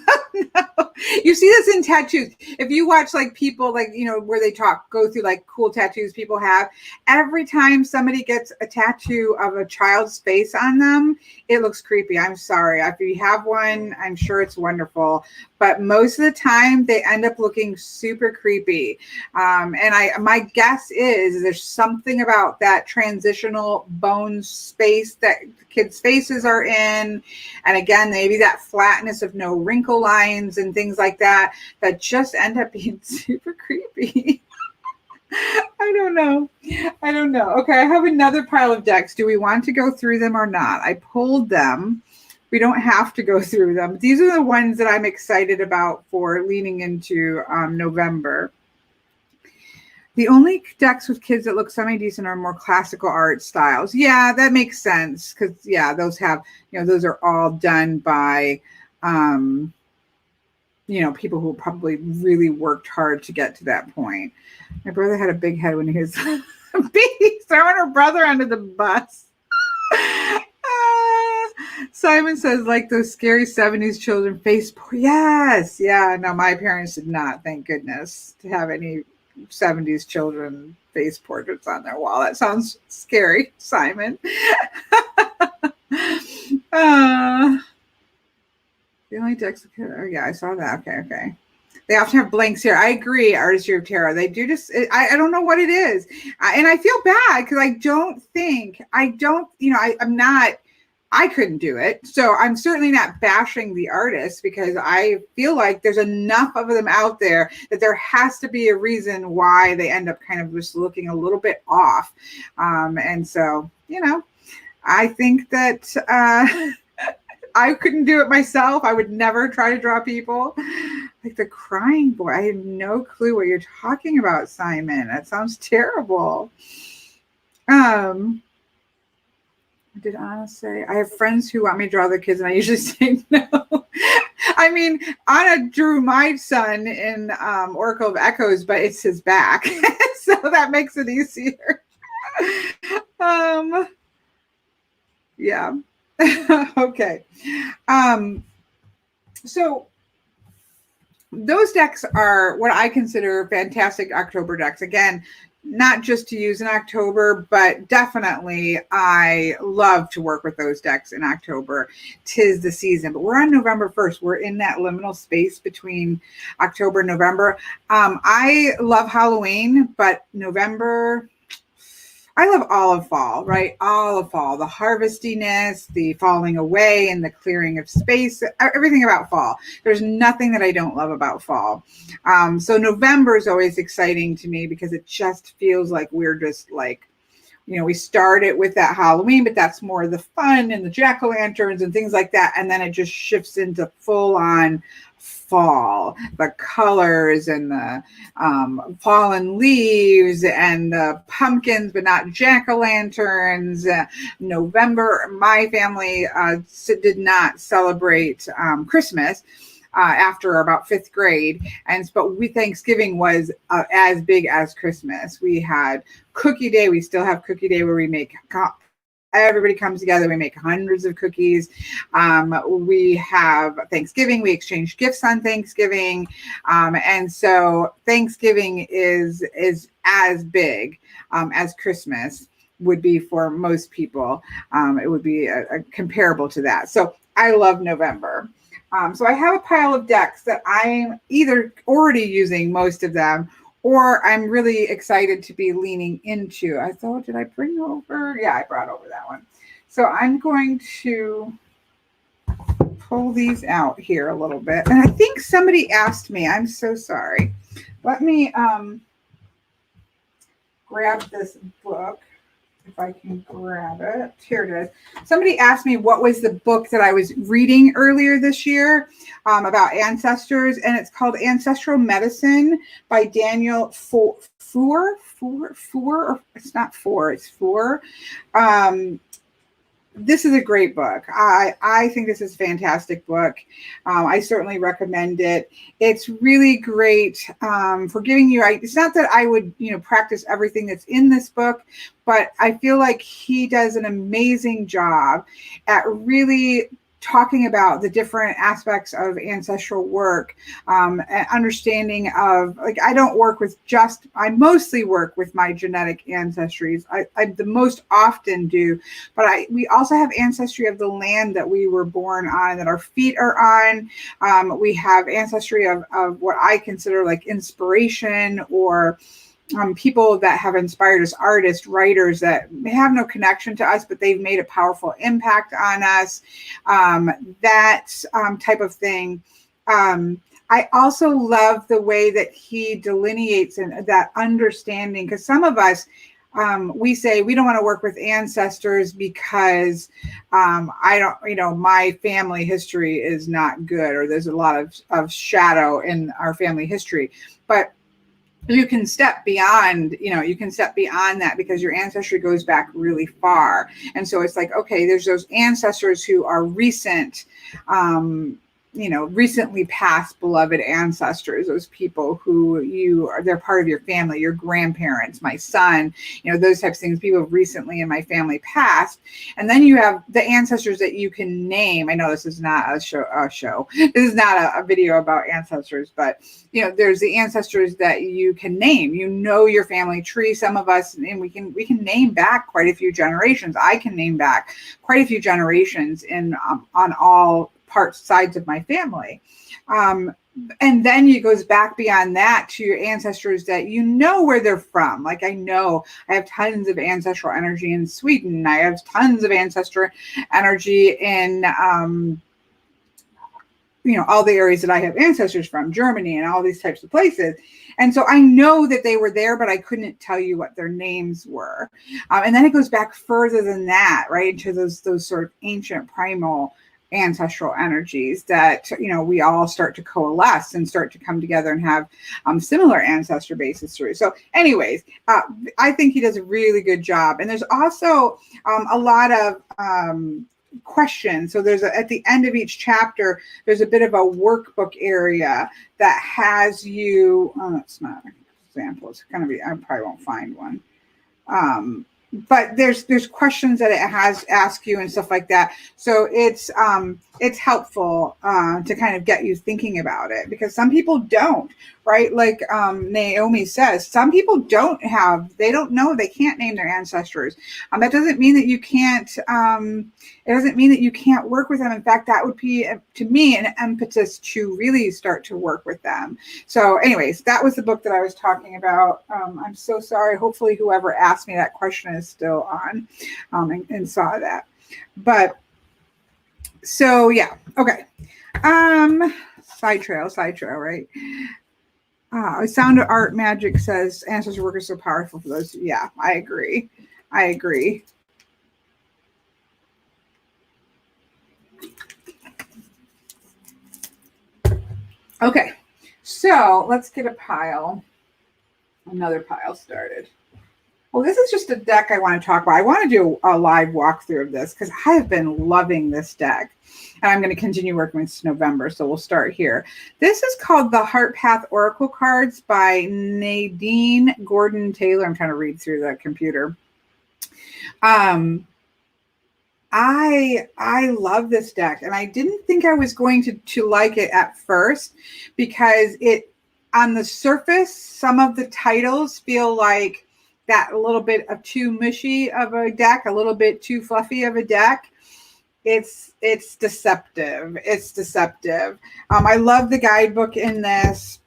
know. You see this in tattoos. If you watch like people like, you know, where they go through like cool tattoos people have, every time somebody gets a tattoo of a child's face on them, it looks creepy. I'm sorry. If you have one, I'm sure it's wonderful. But most of the time they end up looking super creepy. My guess is there's something about that transitional bone space that kids' faces are in. And again, maybe that flatness of no wrinkle lines and things like that just end up being super creepy. I don't know. Okay, I have another pile of decks. Do we want to go through them or not? I pulled them. We don't have to go through them. These are the ones that I'm excited about for leaning into November. The only decks with kids that look semi-decent are more classical art styles. Yeah, that makes sense, because, yeah, those have, you know, those are all done by, you know, people who probably really worked hard to get to that point. My brother had a big head when he was throwing her brother under the bus. Simon says, like those scary 70s children face porn. Yes. Yeah. No, my parents did not, thank goodness, to have any 70s children face portraits on their wall. That sounds scary, Simon. The only decks. Oh, yeah, I saw that. Okay. They often have blanks here. I agree, Artistry of Tarot. They do just, I don't know what it is. And I feel bad because I couldn't do it. So I'm certainly not bashing the artists, because I feel like there's enough of them out there that there has to be a reason why they end up kind of just looking a little bit off. And so, you know, I think that I couldn't do it myself. I would never try to draw people. Like the crying boy. I have no clue what you're talking about, Simon. That sounds terrible. Did Anna say, I have friends who want me to draw their kids and I usually say no. I mean, Anna drew my son in Oracle of Echoes, but it's his back. So that makes it easier. Yeah. Okay. So those decks are what I consider fantastic October decks. Again, not just to use in October, but definitely I love to work with those decks in October. 'Tis the season. But we're on November 1st. We're in that liminal space between October and November. I love Halloween, but November, I love all of fall, right? All of fall, the harvestiness, the falling away, and the clearing of space, everything about fall. There's nothing that I don't love about fall. So November is always exciting to me because it just feels like we're just like, you know, we started with that Halloween, but that's more the fun and the jack-o'-lanterns and things like that. And then it just shifts into full on fall, the colors and the fallen leaves and the pumpkins, but not jack-o'-lanterns. November, my family did not celebrate Christmas. after about 5th grade. But Thanksgiving was as big as Christmas. We had Cookie Day. We still have Cookie Day where we make everybody comes together. We make hundreds of cookies. We have Thanksgiving. We exchange gifts on Thanksgiving. And so Thanksgiving is as big as Christmas would be for most people. It would be a comparable to that. So I love November. So I have a pile of decks that I'm either already using most of them, or I'm really excited to be leaning into. I thought, did I bring over? Yeah, I brought over that one. So I'm going to pull these out here a little bit. And I think somebody asked me, I'm so sorry. Let me grab this book. If I can grab it. Here it is. Somebody asked me what was the book that I was reading earlier this year about ancestors, and it's called Ancestral Medicine by Daniel Four. It's not four, it's four. This is a great book. I think this is a fantastic book. I certainly recommend it. It's really great for giving you, it's not that I would, practice everything that's in this book, but I feel like he does an amazing job at really talking about the different aspects of ancestral work, and understanding of, like, I mostly work with my genetic ancestries. I the most often do, but we also have ancestry of the land that we were born on, that our feet are on. We have ancestry of what I consider like inspiration, or people that have inspired us, artists, writers that have no connection to us, but they've made a powerful impact on us. That type of thing. I also love the way that he delineates and that understanding, because some of us, we say we don't want to work with ancestors because my family history is not good, or there's a lot of shadow in our family history. But you can step beyond that, because your ancestry goes back really far. And so it's like, okay, there's those ancestors who are recent, recently past beloved ancestors, those people who they're part of your family, your grandparents, my son, those types of things, people recently in my family passed. And then you have the ancestors that you can name. I know this is not a show. This is not a video about ancestors, but there's the ancestors that you can name. Your family tree. Some of us, and we can name back quite a few generations. I can name back quite a few generations on all sides of my family. And then it goes back beyond that to your ancestors that where they're from. Like, I have tons of ancestral energy in Sweden. I have tons of ancestral energy in all the areas that I have ancestors from, Germany and all these types of places. And so I know that they were there, but I couldn't tell you what their names were. And then it goes back further than that, right, into those sort of ancient primal ancestral energies that we all start to coalesce and start to come together and have similar ancestor bases through. So anyways, I think he does a really good job. And there's also a lot of questions. So there's at the end of each chapter, there's a bit of a workbook area that has you. It's not an example. It's going to be. I probably won't find one. But there's questions that it has ask you and stuff like that. So it's helpful to kind of get you thinking about it, because some people don't, right? Like Naomi says, some people they don't know, they can't name their ancestors. That doesn't mean that you can't, it doesn't mean that you can't work with them. In fact, that would be, to me, an impetus to really start to work with them. So anyways, that was the book that I was talking about. I'm so sorry. Hopefully whoever asked me that question is still on and saw that. But so yeah, okay. Side trail, right? Sound of Art Magic says ancestor work is so powerful for those. Yeah, I agree. Okay, so let's get another pile started. Well, this is just a deck I want to talk about. I want to do a live walkthrough of this because I have been loving this deck. And I'm going to continue working with this November, so we'll start here. This is called the Heart Path Oracle Cards by Nadine Gordon Taylor. I'm trying to read through the computer. I love this deck, and I didn't think I was going to like it at first because it, on the surface, some of the titles feel like that a little bit of too mushy of a deck, a little bit too fluffy of a deck. It's deceptive. It's deceptive. I love the guidebook in this.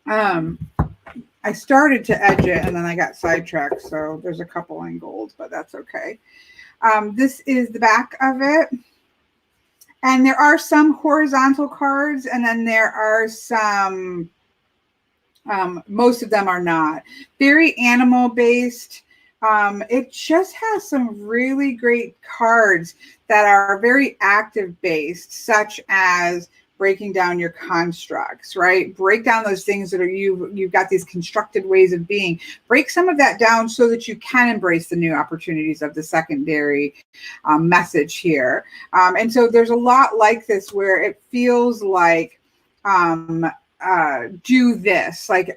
I started to edge it and then I got sidetracked, so there's a couple in gold, but that's okay. This is the back of it. And there are some horizontal cards, and then there are some, most of them are not. Very animal based. It just has some really great cards that are very active based, such as breaking down your constructs, right? Break down those things that are you've got these constructed ways of being. Break some of that down so that you can embrace the new opportunities of the secondary message here. And so there's a lot like this where it feels like do this. Like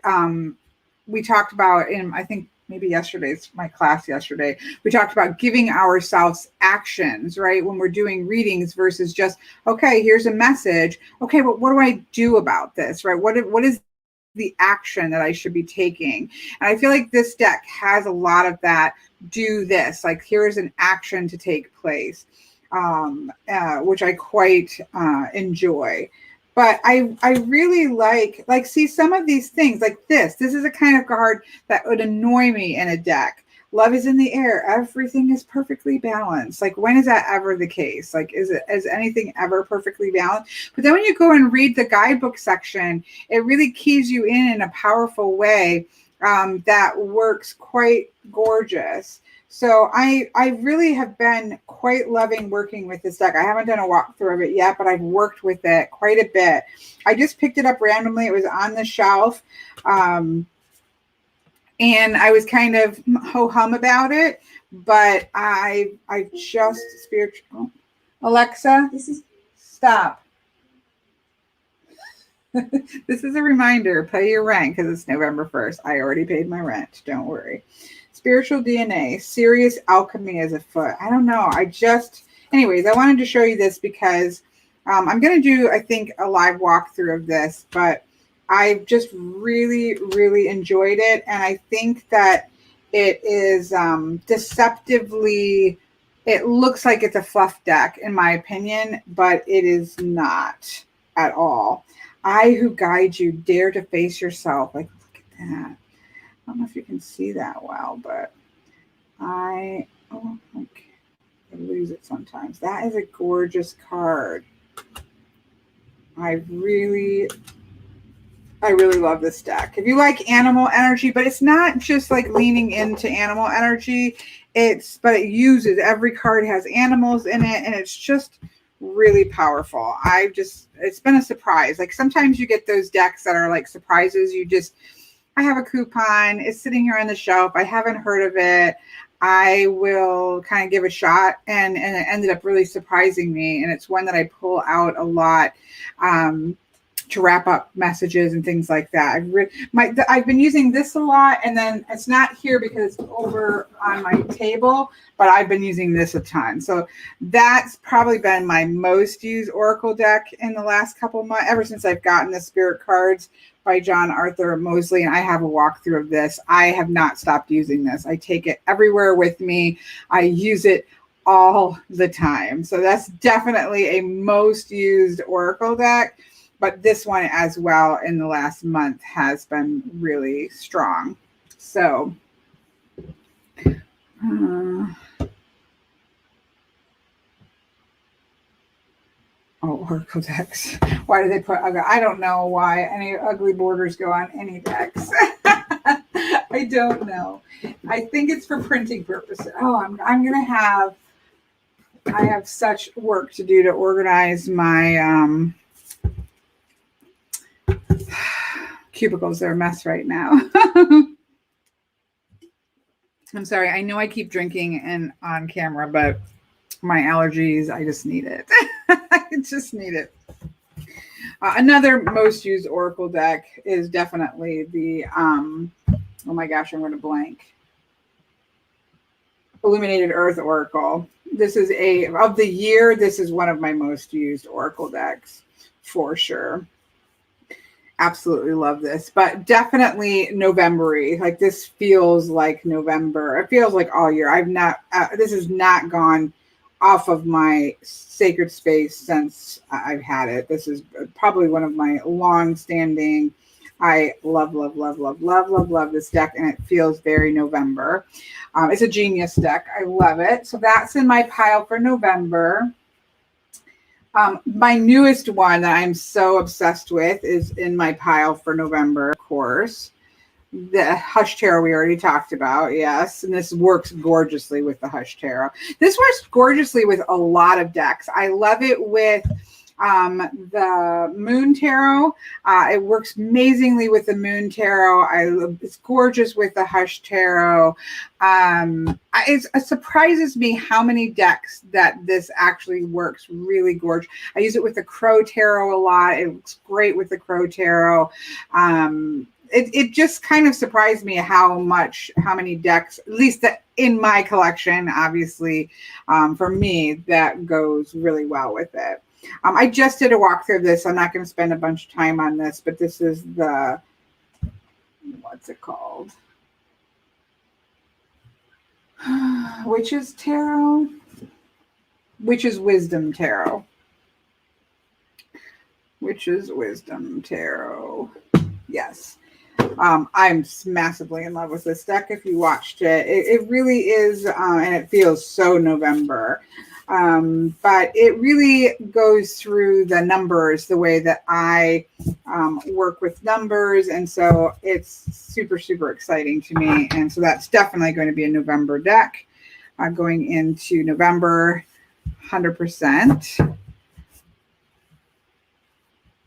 we talked about in, I think, maybe yesterday's my class yesterday, we talked about giving ourselves actions, right? When we're doing readings versus just, okay, here's a message. Okay, but what do I do about this, right? What is the action that I should be taking? And I feel like this deck has a lot of that. Do this, like here's an action to take place, which I quite enjoy. But I really like see some of these things like this. This is a kind of card that would annoy me in a deck. Love is in the air. Everything is perfectly balanced. Like, when is that ever the case? Like, is anything ever perfectly balanced? But then when you go and read the guidebook section, it really keys you in a powerful way that works quite gorgeous. So I really have been quite loving working with this deck. I haven't done a walkthrough of it yet, but I've worked with it quite a bit. I just picked it up randomly. It was on the shelf. And I was kind of ho-hum about it, but I just spiritual. Alexa, stop. This is a reminder, pay your rent because it's November 1st. I already paid my rent. Don't worry. Spiritual DNA, serious alchemy is afoot. I don't know. Anyways, I wanted to show you this because I'm going to do, I think, a live walkthrough of this, but I just really, really enjoyed it. And I think that it is deceptively, it looks like it's a fluff deck, in my opinion, but it is not at all. I who guide you, dare to face yourself. Like, look at that. I don't know if you can see that well, but I lose it sometimes. That is a gorgeous card. I really love this deck. If you like animal energy, but it's not just like leaning into animal energy, but it uses, every card has animals in it, and it's just really powerful. It's been a surprise. Like, sometimes you get those decks that are like surprises. I have a coupon. It's sitting here on the shelf. I haven't heard of it. I will kind of give a shot, and it ended up really surprising me. And it's one that I pull out a lot to wrap up messages and things like that. I've been using this a lot, and then it's not here because it's over on my table, but I've been using this a ton. So that's probably been my most used Oracle deck in the last couple of months, ever since I've gotten the Spirit Cards by John Arthur Mosley, and I have a walkthrough of this. I have not stopped using this. I take it everywhere with me. I use it all the time. So that's definitely a most used Oracle deck. But this one as well in the last month has been really strong. So, Oracle decks. Why do they put, I don't know why any ugly borders go on any decks. I don't know. I think it's for printing purposes. I have such work to do to organize my, cubicles. Are a mess right now. I'm sorry. I know I keep drinking and on camera, but my allergies, I just need it. I just need it. Another most used Oracle deck is definitely the, oh my gosh, I'm going to blank. Illuminated Earth Oracle. This is of the year, this is one of my most used Oracle decks for sure. Absolutely love this, but definitely November-y. Like this feels like November. It feels like all year. This has not gone off of my sacred space since I've had it. This is probably one of my long-standing. I love this deck, and it feels very November. It's a genius deck. I love it. So that's in my pile for November. My newest one that I'm so obsessed with is in my pile for November, of course. The Hush Tarot we already talked about, yes. And this works gorgeously with the Hush Tarot. This works gorgeously with a lot of decks. I love it with the Moon Tarot. It works amazingly with the Moon Tarot. It's gorgeous with the Hush Tarot. It surprises me how many decks that this actually works really gorgeous. I use it with the Crow Tarot a lot. It looks great with the Crow Tarot. It just kind of surprised me how many decks, at least in my collection, obviously, for me, that goes really well with it. I just did a walkthrough of this. I'm not going to spend a bunch of time on this, but this is the, what's it called? Witch's Tarot? Witch's Wisdom Tarot. Witch's Wisdom Tarot. Yes. I'm massively in love with this deck. If you watched it, it really is, and it feels so November. But it really goes through the numbers the way that I work with numbers. And so it's super, super exciting to me. And so that's definitely going to be a November deck going into November, 100%.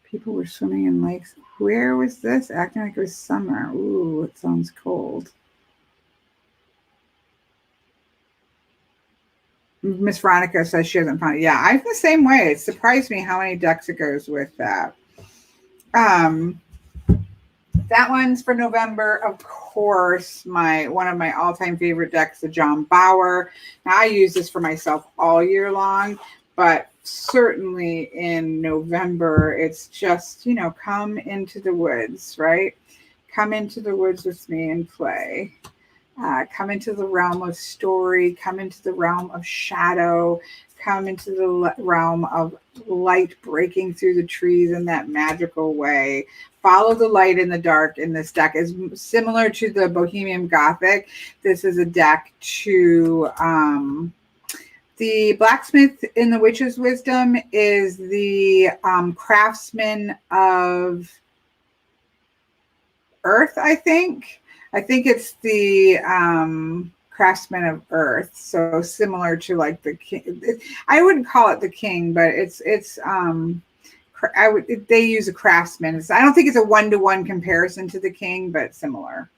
People were swimming in lakes. Where was this? Acting like it was summer. Ooh, it sounds cold. Miss Veronica says she hasn't found it. Yeah, I'm the same way. It surprised me how many decks it goes with that. That one's for November. Of course, one of my all-time favorite decks, the John Bauer. Now, I use this for myself all year long, but certainly in November, it's just, come into the woods, right? Come into the woods with me and play. Come into the realm of story, come into the realm of shadow, come into the realm of light breaking through the trees in that magical way. Follow the light in the dark in this deck is similar to the Bohemian Gothic. This is a deck to the blacksmith in the Witch's Wisdom is the craftsman of Earth, I think. I think it's the craftsman of Earth. So similar to like the king. I wouldn't call it the king, but they use a craftsman. I don't think it's a one-to-one comparison to the king, but similar.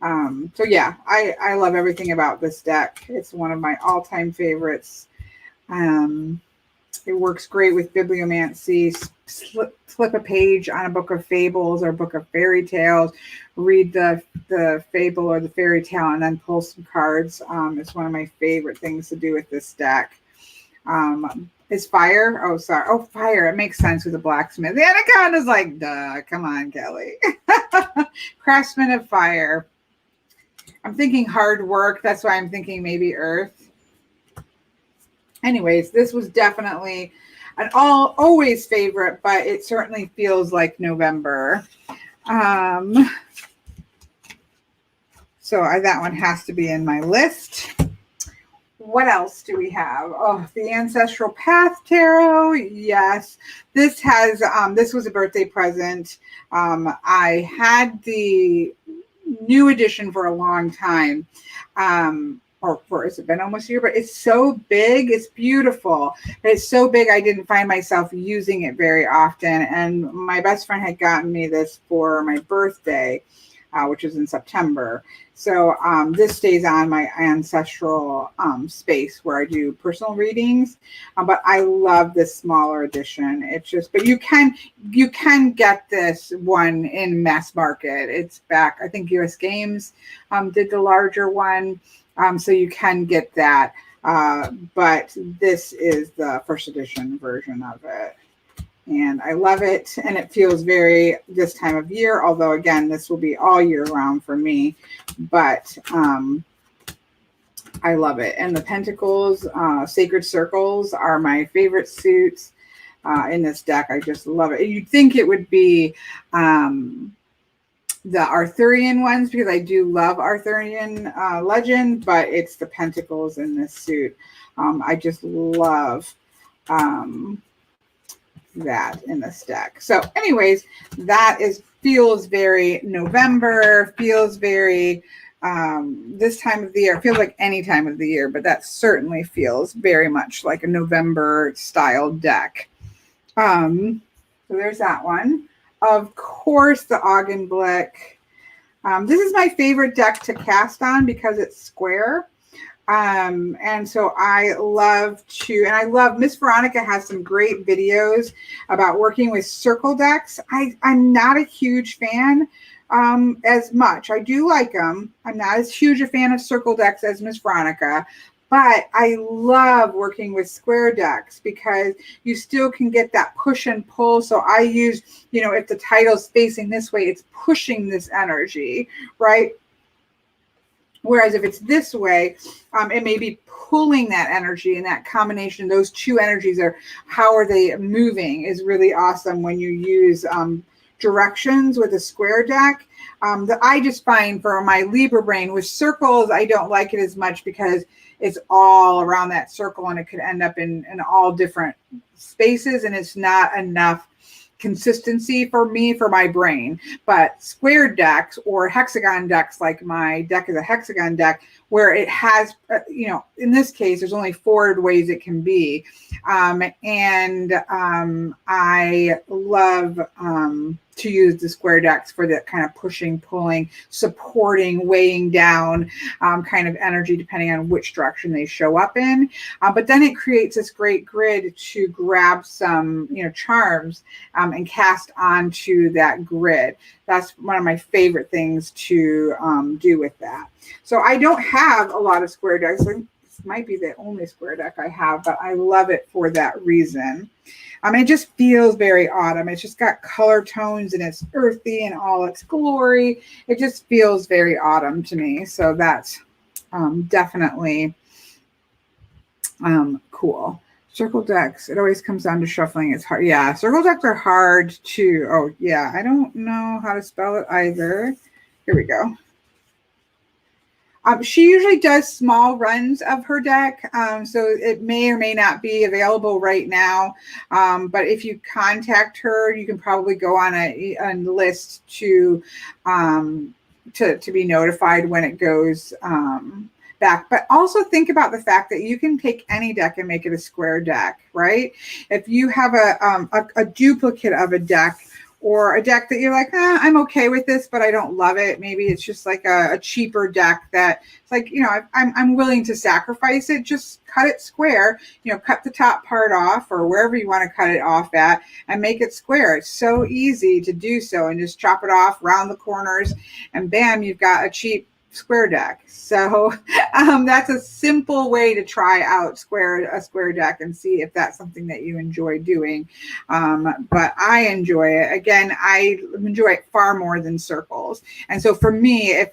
So yeah, I love everything about this deck. It's one of my all-time favorites. It works great with bibliomancy. Flip a page on a book of fables or a book of fairy tales, read the fable or the fairy tale, and then pull some cards. It's one of my favorite things to do with this deck. Is fire? Oh, sorry. Oh, fire. It makes sense with the blacksmith. The anaconda's like, duh, come on, Kelly. Craftsman of fire. I'm thinking hard work. That's why I'm thinking maybe earth. Anyways, this was definitely an always favorite, but it certainly feels like November. So that one has to be in my list. What else do we have? Oh, the Ancestral Path Tarot. Yes, this was a birthday present. I had the new edition for a long time. Has it been almost a year? But it's so big. It's beautiful. It's so big. I didn't find myself using it very often. And my best friend had gotten me this for my birthday. which is in September. So this stays on my ancestral space where I do personal readings. But I love this smaller edition. It's just, but you can get this one in mass market. It's back. I think US Games did the larger one. So you can get that. But this is the first edition version of it. And I love it. And it feels very this time of year, although again, this will be all year round for me, but I love it. And the Pentacles, Sacred Circles are my favorite suits in this deck. I just love it. You'd think it would be the Arthurian ones because I do love Arthurian legend, but it's the Pentacles in this suit. I just love that in this deck. So anyways, that feels very November, feels very this time of the year. It feels like any time of the year, but that certainly feels very much like a November style deck. So there's that one. Of course, the Augenblick. This is my favorite deck to cast on because it's square. And so I love Miss Veronica has some great videos about working with circle decks. I'm not a huge fan as much. I do like them. I'm not as huge a fan of circle decks as Miss Veronica, but I love working with square decks because you still can get that push and pull. So I use, if the title's facing this way, it's pushing this energy, right? Whereas if it's this way, it may be pulling that energy, and that combination, those two energies how are they moving is really awesome when you use directions with a square deck. That I just find for my Libra brain with circles, I don't like it as much because it's all around that circle and it could end up in all different spaces, and it's not enough consistency for me, for my brain. But square decks or hexagon decks, like my deck is a hexagon deck where it has, in this case, there's only 4 ways it can be. I love to use the square decks for that kind of pushing, pulling, supporting, weighing down kind of energy, depending on which direction they show up in. But then it creates this great grid to grab some, charms and cast onto that grid. That's one of my favorite things to do with that. So I don't have a lot of square decks. This might be the only square deck I have, but I love it for that reason. It just feels very autumn. It's just got color tones and it's earthy in all its glory. It just feels very autumn to me. So that's definitely cool. Circle decks, it always comes down to shuffling. It's hard. Yeah, circle decks are hard to, I don't know how to spell it either. Here we go. She usually does small runs of her deck, so it may or may not be available right now. But if you contact her, you can probably go on a list to be notified when it goes back. But also think about the fact that you can take any deck and make it a square deck, right? If you have a duplicate of a deck, or a deck that you're like, I'm okay with this, but I don't love it. Maybe it's just like a cheaper deck that it's like, I'm willing to sacrifice it. Just cut it square, cut the top part off or wherever you want to cut it off at and make it square. It's so easy to do so, and just chop it off, round the corners, and bam, you've got a cheap square deck. So that's a simple way to try out a square deck and see if that's something that you enjoy doing. But I enjoy it. Again, I enjoy it far more than circles. And so for me, if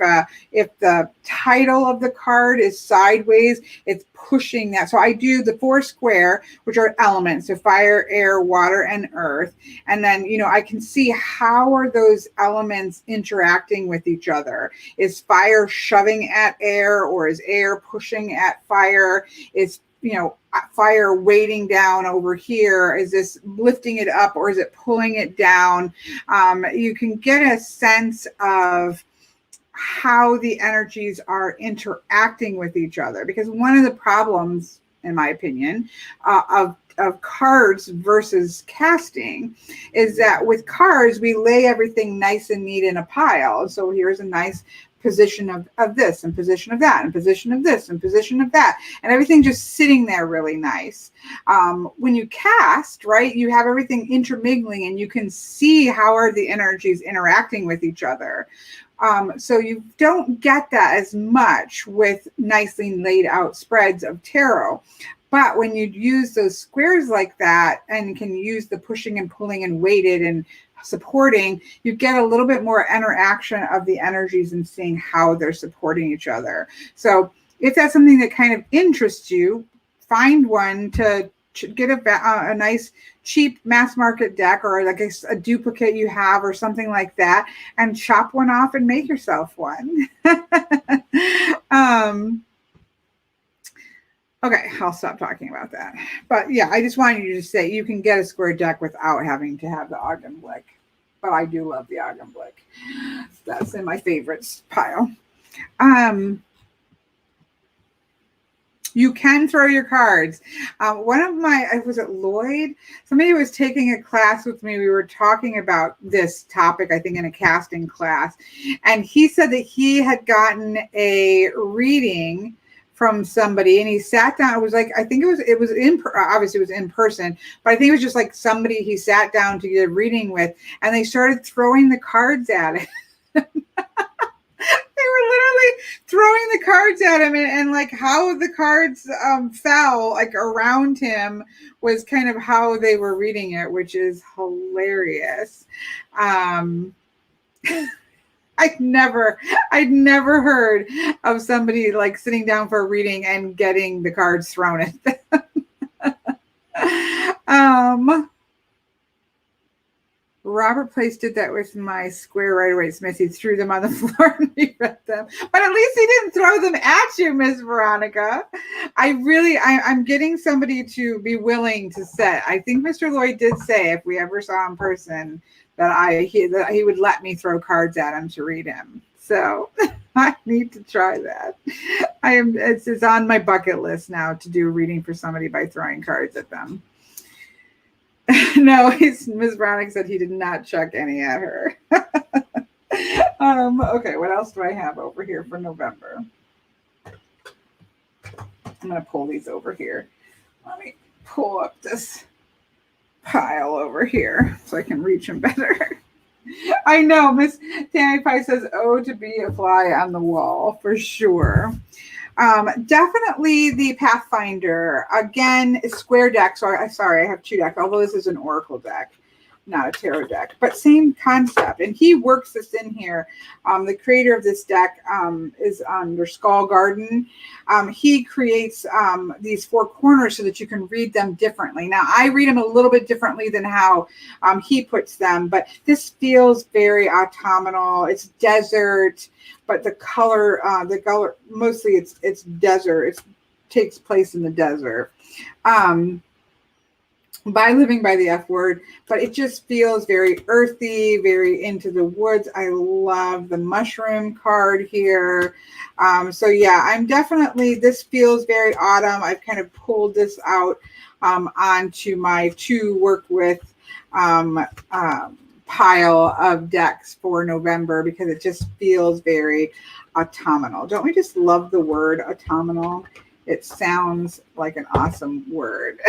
the title of the card is sideways, it's pushing that. So I do the 4 square, which are elements, so fire, air, water, and earth. And then, I can see how are those elements interacting with each other. Is fire shoving at air, or is air pushing at fire? Is fire weighting down over here? Is this lifting it up, or is it pulling it down? You can get a sense of how the energies are interacting with each other, because one of the problems, in my opinion, of of cards versus casting is that with cards, we lay everything nice and neat in a pile. So here's a nice position of this and position of that and position of this and position of that, and everything just sitting there really nice. When you cast, right, you have everything intermingling and you can see how are the energies interacting with each other. So you don't get that as much with nicely laid out spreads of tarot. But when you use those squares like that and can use the pushing and pulling and weighted and supporting, you get a little bit more interaction of the energies and seeing how they're supporting each other. So if that's something that kind of interests you, find one to get a nice cheap mass market deck, or like a duplicate you have or something like that, and chop one off and make yourself one. Okay, I'll stop talking about that. But yeah, I just wanted you to say you can get a square deck without having to have the Augenblick. But I do love the Augenblick. That's in my favorites pile. You can throw your cards. One of my, was it Lloyd? Somebody was taking a class with me. We were talking about this topic, I think, in a casting class. And he said that he had gotten a reading from somebody, and he sat down. It was like, I think it was obviously it was in person, but I think it was just like somebody he sat down to get a reading with, and they started throwing the cards at him. They were literally throwing the cards at him, and like how the cards fell like around him was kind of how they were reading it, which is hilarious. I'd never heard of somebody like sitting down for a reading and getting the cards thrown at them. Robert Place did that with my square Rider-Waite Smith. He threw them on the floor and he read them. But at least he didn't throw them at you, Miss Veronica. I'm getting somebody to be willing to set. I think Mr. Lloyd did say if we ever saw him in person that he would let me throw cards at him to read him. So I need to try that. It's on my bucket list now to do a reading for somebody by throwing cards at them. No, Miss Browning said he did not chuck any at her. Okay, what else do I have over here for November? I'm going to pull these over here. Let me pull up this pile over here so I can reach them better. I know, Miss Tammy Pie says, oh, to be a fly on the wall, for sure. Definitely the Pathfinder. Again, square deck. So sorry, I have two decks, although this is an Oracle deck, not a tarot deck, but same concept. And he works this in here. The creator of this deck is under Skull Garden. He creates these four corners so that you can read them differently. Now, I read them a little bit differently than how he puts them, but this feels very autumnal. It's desert, but the color mostly it's desert. It takes place in the desert. By living by the F word, but it just feels very earthy, very into the woods. I love the mushroom card here. So yeah, this feels very autumn. I've kind of pulled this out onto my to work with pile of decks for November because it just feels very autumnal. Don't we just love the word autumnal? It sounds like an awesome word.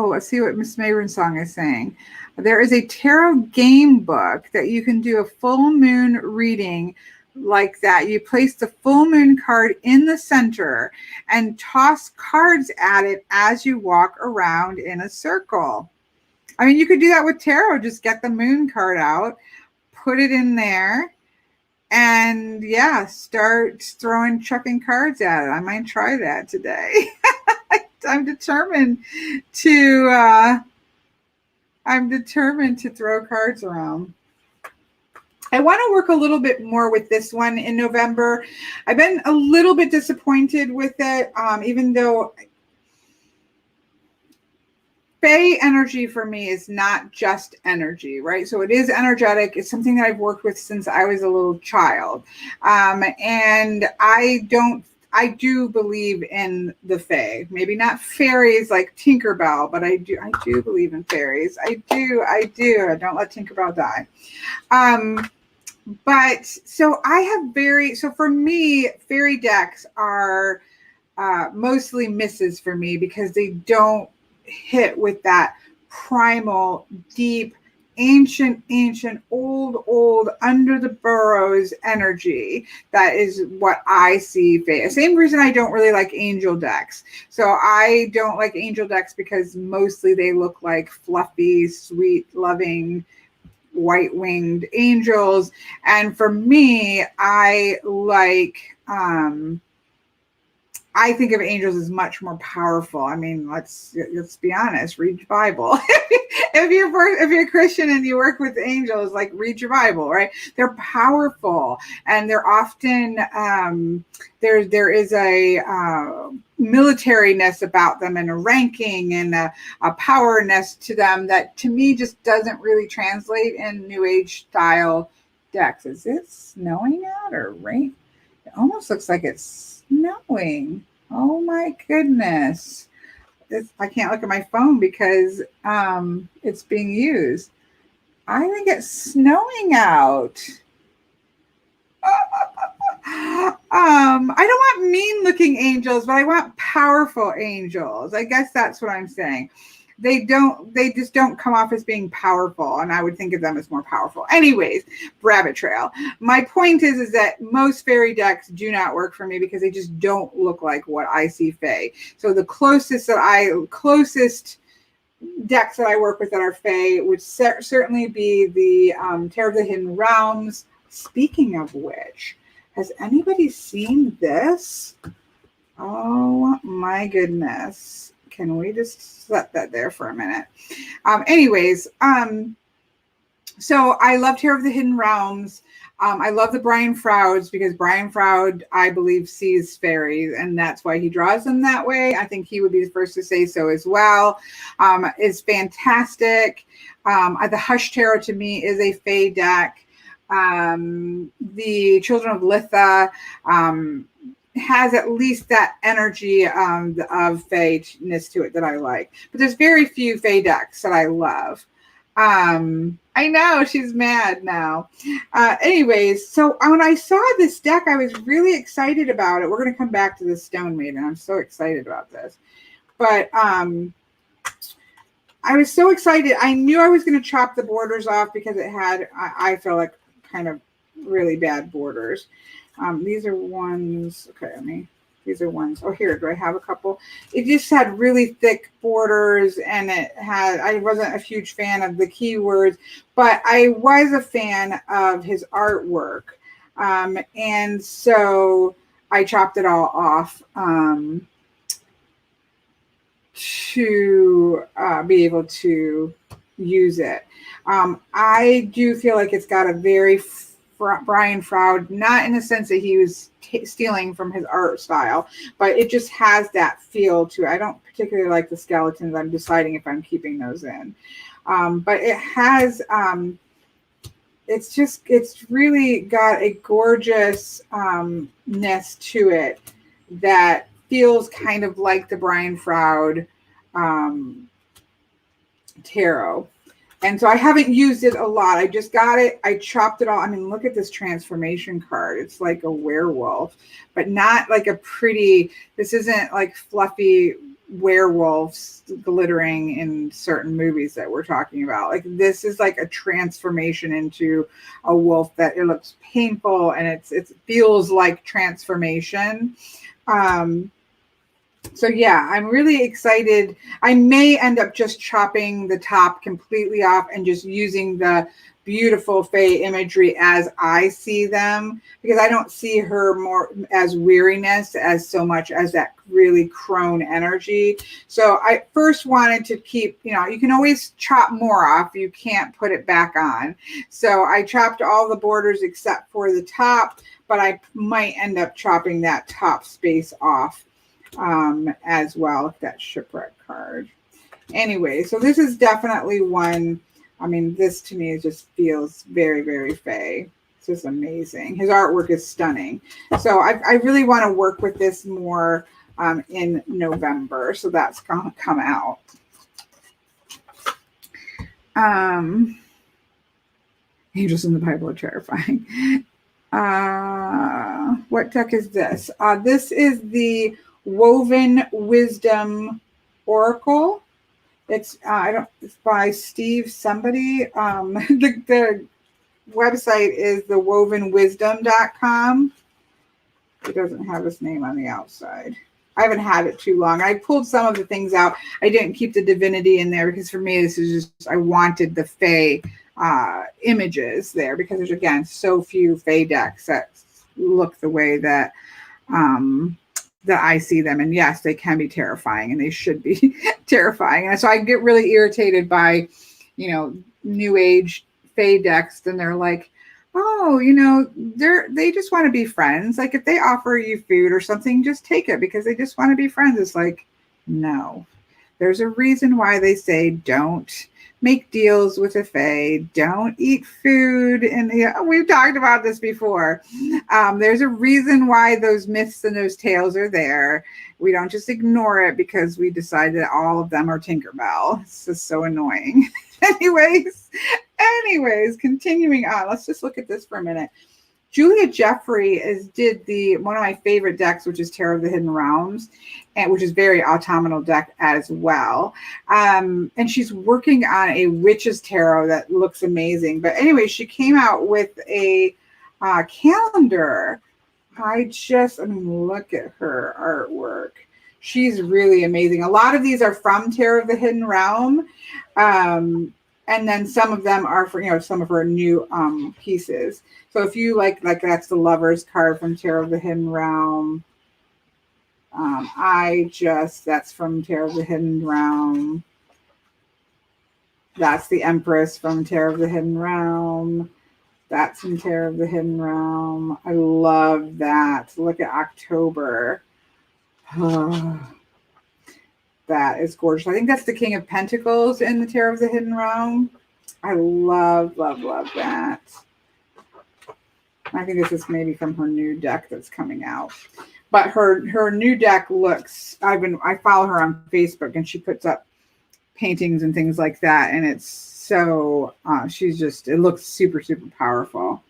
Let's see what Miss Mayron's song is saying. There is a tarot game book that you can do a full moon reading like that. You place the full moon card in the center and toss cards at it as you walk around in a circle. I mean, you could do that with tarot. Just get the moon card out, put it in there, and yeah, start chucking cards at it. I might try that today. I'm determined to throw cards around. I want to work a little bit more with this one in November. I've been a little bit disappointed with it, even though Fae energy for me is not just energy, right? So it is energetic. It's something that I've worked with since I was a little child. And I don't I do believe in the fae. Maybe not fairies like Tinkerbell, but I do believe in fairies. I do. Don't let Tinkerbell die. But so I have so for me, fairy decks are mostly misses for me because they don't hit with that primal, deep, ancient, old, under the burrows energy. That is what I see. Same reason I don't really like angel decks. So I don't like angel decks because mostly they look like fluffy, sweet, loving, white-winged angels. And for me, I think of angels as much more powerful. I mean, let's be honest. Read your Bible. if you're a Christian and you work with angels, like, read your Bible, right? They're powerful, and they're often there is a militariness about them, and a ranking and a powerness to them that to me just doesn't really translate in New Age style decks. Is it snowing out or rain? It almost looks like it's snowing. Oh my goodness. I can't look at my phone because it's being used. I think it's snowing out. I don't want mean looking angels, but I want powerful angels. I guess that's what I'm saying. They just don't come off as being powerful, and I would think of them as more powerful. Anyways, rabbit trail. My point is that most fairy decks do not work for me because they just don't look like what I see fae. So the closest decks that I work with that are fae would certainly be the Tarot of the Hidden Realms. Speaking of which, has anybody seen this? Oh my goodness. Can we just set that there for a minute? So I love Tarot of the Hidden Realms. I love the Brian Frouds because Brian Froud, I believe, sees fairies, and that's why he draws them that way. I think he would be the first to say so as well. It's fantastic. The Hush Tarot to me is a fae deck. The Children of Litha has at least that energy of fae-ness to it that I like. But there's very few fae decks that I love. I know, she's mad now. Anyways, so when I saw this deck, I was really excited about it. We're going to come back to the Stone Maiden. I'm so excited about this. But I was so excited. I knew I was going to chop the borders off because it had, I feel like, kind of really bad borders. These are ones. Okay, these are ones. Oh, here, do I have a couple? It just had really thick borders, and I wasn't a huge fan of the keywords, but I was a fan of his artwork. And so I chopped it all off to be able to use it. I do feel like it's got a very Brian Froud, not in the sense that he was stealing from his art style, but it just has that feel to it. I don't particularly like the skeletons. I'm deciding if I'm keeping those in. But it has, it's really got a gorgeous ness to it that feels kind of like the Brian Froud tarot. And so I haven't used it a lot. I just got it. I chopped it all. I mean, look at this transformation card. It's like a werewolf, but not like a pretty, this isn't like fluffy werewolves glittering in certain movies that we're talking about. Like, this is like a transformation into a wolf that it looks painful, and it feels like transformation. So yeah, I'm really excited. I may end up just chopping the top completely off and just using the beautiful fae imagery as I see them, because I don't see her more as weariness as so much as that really crone energy. So I first wanted to keep, you can always chop more off. You can't put it back on. So I chopped all the borders except for the top, but I might end up chopping that top space off as well, if that shipwreck card. Anyway, so this is definitely one. I mean, this to me just feels very, very fae. It's just amazing. His artwork is stunning. So I really want to work with this more in November. So that's going to come out. Angels in the Bible are terrifying. What deck is this? This is the Woven Wisdom Oracle. It's it's by Steve somebody. The website is thewovenwisdom.com. It doesn't have his name on the outside. I haven't had it too long. I pulled some of the things out. I didn't keep the divinity in there because for me, this is just, I wanted the Fae images there because there's, again, so few Fae decks that look the way that that I see them. And yes, they can be terrifying and they should be terrifying. And so I get really irritated by, new age Fae decks. Then they're like, oh, they just want to be friends. Like if they offer you food or something, just take it because they just want to be friends. It's like, no, there's a reason why they say don't make deals with a Fae, don't eat food. And we've talked about this before. There's a reason why those myths and those tales are there. We don't just ignore it because we decide that all of them are Tinkerbell. It's just so annoying. Anyways, continuing on. Let's just look at this for a minute. Julia Jeffrey did one of my favorite decks, which is Tarot of the Hidden Realms, and which is very autumnal deck as well. And she's working on a Witch's Tarot that looks amazing. But anyway, she came out with a calendar. Look at her artwork. She's really amazing. A lot of these are from Tarot of the Hidden Realm. And then some of them are for, some of her new pieces. So if you like that's the Lover's card from Tarot of the Hidden Realm. That's from Tarot of the Hidden Realm. That's the Empress from Tarot of the Hidden Realm. That's from Tarot of the Hidden Realm. I love that. Look at October. That is gorgeous. I think that's the King of Pentacles in the Tarot of the Hidden Realm. I love, love, love that. I think this is maybe from her new deck that's coming out. But her new deck looks, I follow her on Facebook and she puts up paintings and things like that. And it's so, it looks super, super powerful.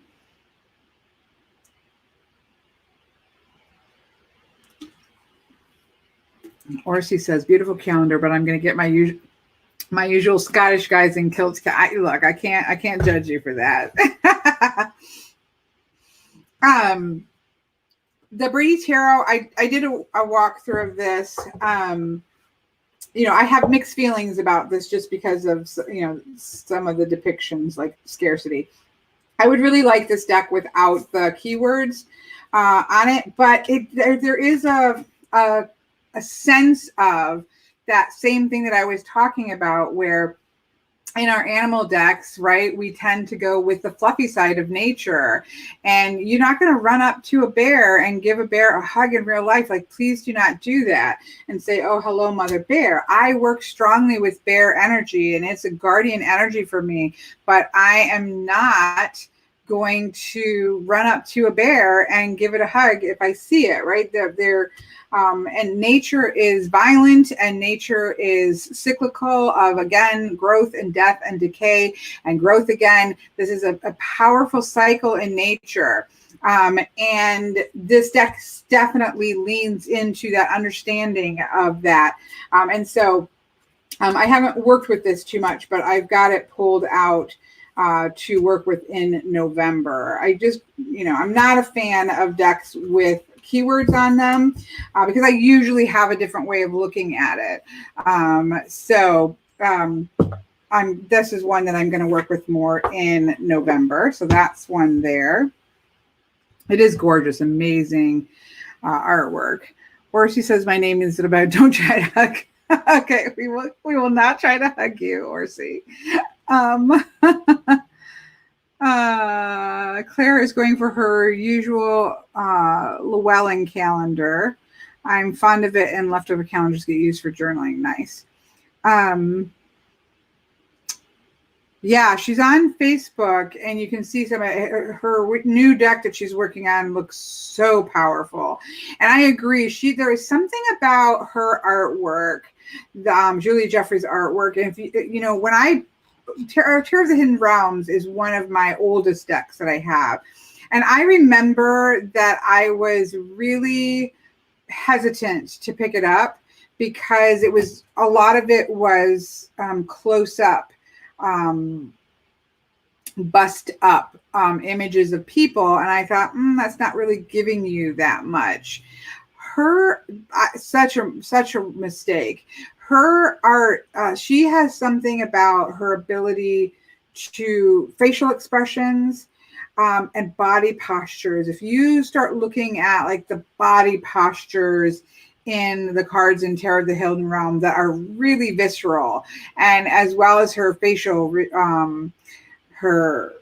Orsi says, beautiful calendar, but I'm going to get my usual Scottish guys in kilts. Look, I can't judge you for that. The Brady Tarot, I did a walkthrough of this. I have mixed feelings about this just because of, some of the depictions like scarcity. I would really like this deck without the keywords on it, but there is a sense of that same thing that I was talking about where in our animal decks, right, we tend to go with the fluffy side of nature. And you're not going to run up to a bear and give a bear a hug in real life. Like, please do not do that and say, oh, hello, Mother Bear. I work strongly with bear energy and it's a guardian energy for me, but I am not going to run up to a bear and give it a hug if I see it, right? And nature is violent and nature is cyclical of, again, growth and death and decay and growth again. This is a powerful cycle in nature. And this deck definitely leans into that understanding of that. And so I haven't worked with this too much, but I've got it pulled out to work with in November. I'm not a fan of decks with keywords on them because I usually have a different way of looking at it. This is one that I'm going to work with more in November. So that's one there. It is gorgeous, amazing artwork. Or she says, my name is about don't try to hug. Okay, we will not try to hug you, Orsi. Claire is going for her usual Llewellyn calendar. I'm fond of it, and leftover calendars get used for journaling. Nice. Yeah, she's on Facebook, and you can see some of her new deck that she's working on looks so powerful. And I agree. There is something about her artwork, Julia Jeffries' artwork. And if you know, when Tarot of the Hidden Realms is one of my oldest decks that I have, and I remember that I was really hesitant to pick it up because a lot of it was close up. Bust up images of people, and I thought that's not really giving you that much. Such a mistake. Her art, she has something about her ability to facial expressions and body postures. If you start looking at like the body postures in the cards in Tarot of the Hidden Realm that are really visceral, and as well as her facial her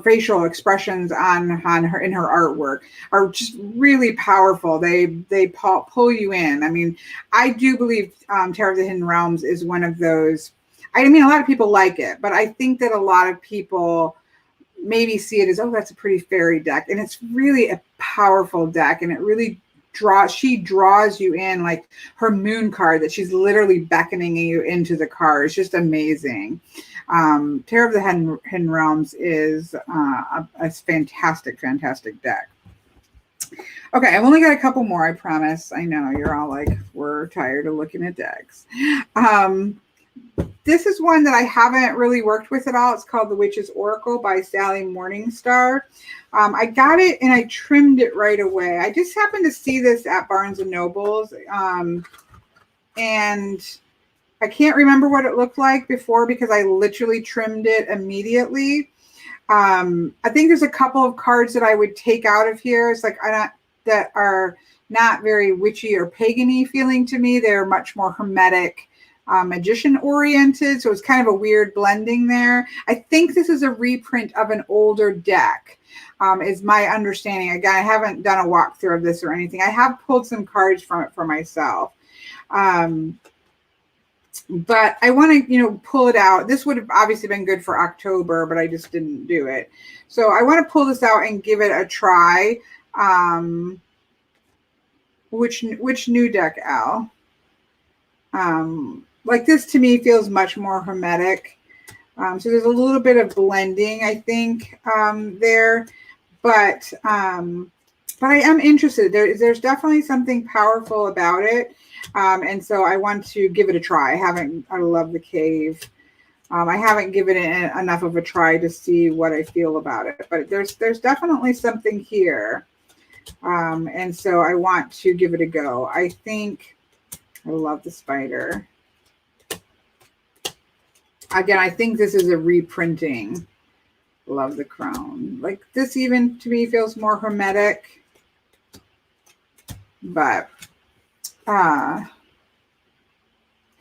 facial expressions on her in her artwork are just really powerful. They pull you in. I mean, I do believe Tarot of the Hidden Realms is one of those. I mean, a lot of people like it, but I think that a lot of people maybe see it as, oh, that's a pretty fairy deck, and it's really a powerful deck, and it really draws you in, like her moon card that she's literally beckoning you into the card. It's just amazing. Tarot of the Hidden Realms is a fantastic deck. Okay, I've only got a couple more, I promise. I know you're all like, we're tired of looking at decks. This is one that I haven't really worked with at all. It's called The Witch's Oracle by Sally Morningstar. I got it and I trimmed it right away. I just happened to see this at Barnes and Nobles. And I can't remember what it looked like before because I literally trimmed it immediately. I think there's a couple of cards that I would take out of here. It's like that are not very witchy or pagan-y feeling to me. They're much more hermetic, magician oriented. So it's kind of a weird blending there. I think this is a reprint of an older deck, is my understanding. Again, I haven't done a walkthrough of this or anything. I have pulled some cards from it for myself. But I want to, pull it out. This would have obviously been good for October, but I just didn't do it. So I want to pull this out and give it a try. Which new deck, Al? Like this to me feels much more hermetic. So there's a little bit of blending, I think, there. But I am interested. There's definitely something powerful about it. And so I want to give it a try. I love the cave. I haven't given it enough of a try to see what I feel about it, but there's definitely something here. And so I want to give it a go. I love the spider. Again, I think this is a reprinting. Love the crown. Like this even to me feels more hermetic, but Hannah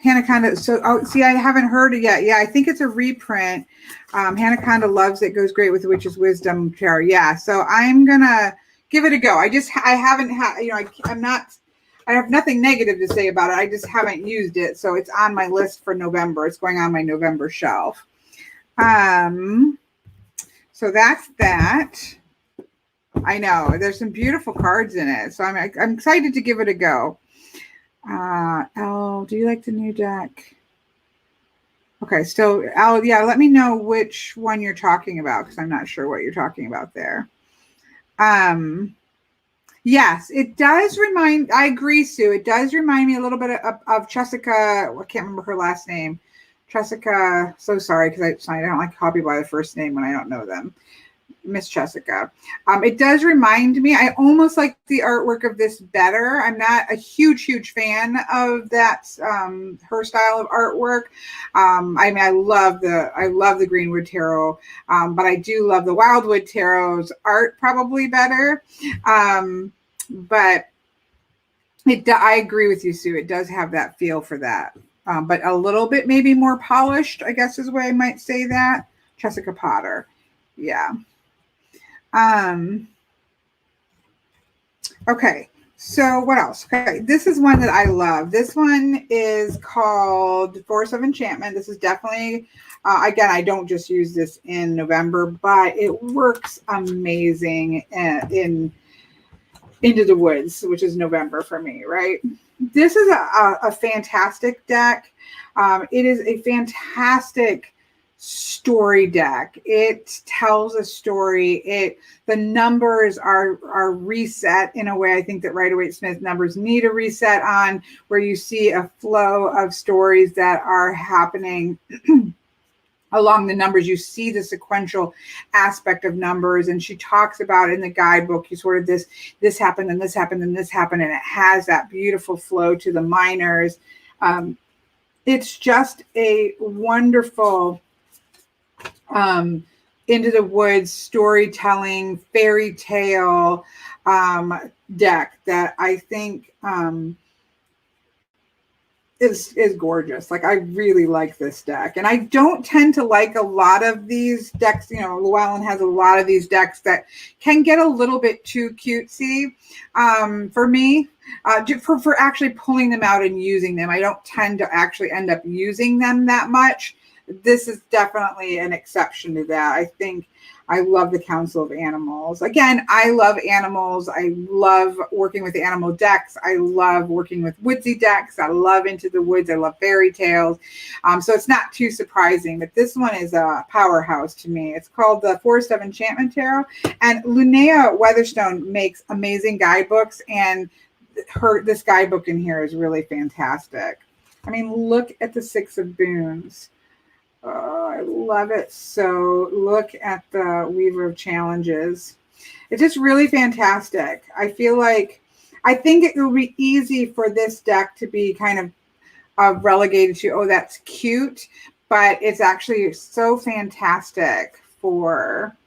Conda. So, see, I haven't heard it yet. Yeah, I think it's a reprint. Hannah Conda loves it. Goes great with the Witch's Wisdom Tarot. Yeah, so I'm gonna give it a go. I haven't had. I have nothing negative to say about it. I just haven't used it, so it's on my list for November. It's going on my November shelf. So that's that. I know there's some beautiful cards in it, so I'm excited to give it a go. Elle, do you like the new deck? Okay, so Elle, yeah, let me know which one you're talking about because I'm not sure what you're talking about there. Yes, it does remind. I agree, Sue. It does remind me a little bit of Jessica. I can't remember her last name. Jessica. So sorry because I don't like to copy by the first name when I don't know them. Miss Jessica. It does remind me. I almost like the artwork of this better. I'm not a huge fan of that her style of artwork. I mean, I love the Greenwood Tarot, but I do love the Wildwood Tarot's art probably better. But I agree with you, Sue. It does have that feel for that, but a little bit maybe more polished, I guess is the way I might say that. Jessica Potter, yeah. Okay, so what else? Okay, this is one that I love. This one is called Force of Enchantment. This is definitely Again, I don't just use this in November, but it works amazing in Into the Woods, which is November for me, right? This is a fantastic deck. It is a fantastic story deck. It tells a story. The numbers are reset in a way I think that Rider-Waite-Smith numbers need a reset on, where you see a flow of stories that are happening along the numbers. You see the sequential aspect of numbers, and she talks about in the guidebook, you sort of this happened and this happened and this happened, and it has that beautiful flow to the minors. It's just a wonderful Into the Woods storytelling fairy tale deck that I think is gorgeous. Like, I really like this deck, and I don't tend to like a lot of these decks. You know, Llewellyn has a lot of these decks that can get a little bit too cutesy for me. For actually pulling them out and using them, I don't tend to actually end up using them that much. This is definitely an exception to that. I think I love the Council of Animals. Again, I love animals. I love working with animal decks. I love working with woodsy decks. I love Into the Woods. I love fairy tales. So it's not too surprising, but this one is a powerhouse to me. It's called the Forest of Enchantment Tarot. And Linnea Weatherstone makes amazing guidebooks, and this guidebook in here is really fantastic. I mean, look at the Six of Boons. Oh, I love it. So look at the Weaver of Challenges. It's just really fantastic. I think it will be easy for this deck to be kind of relegated to, oh, that's cute, but it's actually so fantastic for,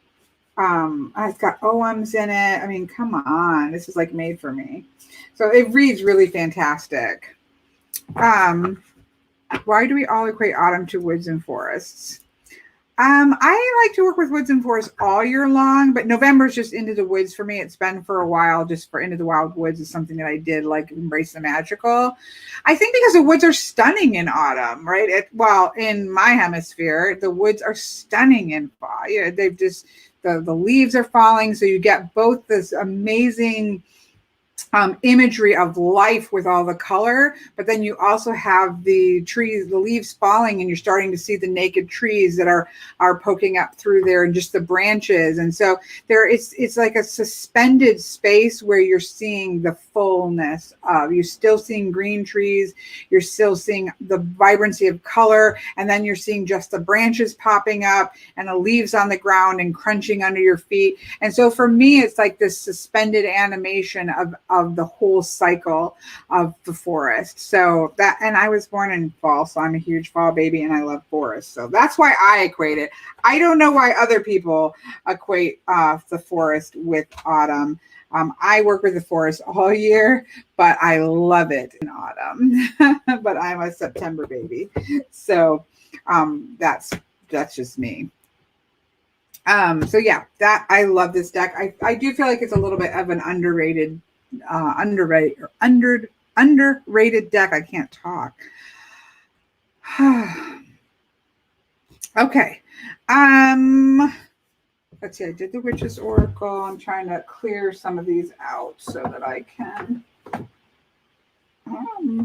it's got OMs in it. I mean, come on, this is like made for me. So it reads really fantastic. Why do we all equate autumn to woods and forests? I like to work with woods and forests all year long, but November is just Into the Woods for me. It's been for a while, just for Into the Wild Woods is something that I did, like embrace the magical. I think because the woods are stunning in autumn, right? In my hemisphere, the woods are stunning in fall. You know, they've just, the leaves are falling, so you get both this amazing imagery of life with all the color, but then you also have the trees, the leaves falling, and you're starting to see the naked trees that are poking up through there, and just the branches. And so it's like a suspended space where you're seeing the fullness of, you're still seeing green trees, you're still seeing the vibrancy of color, and then you're seeing just the branches popping up and the leaves on the ground and crunching under your feet. And so for me, it's like this suspended animation of the whole cycle of the forest. So that, and I was born in fall, so I'm a huge fall baby, and I love forests. So that's why I equate it. I don't know why other people equate the forest with autumn. I work with the forest all year, but I love it in autumn. But I'm a September baby. So that's just me. So yeah, that, I love this deck. I do feel like it's a little bit of an underrated deck. I can't talk. Okay. Let's see. I did the Witch's Oracle. I'm trying to clear some of these out so that I can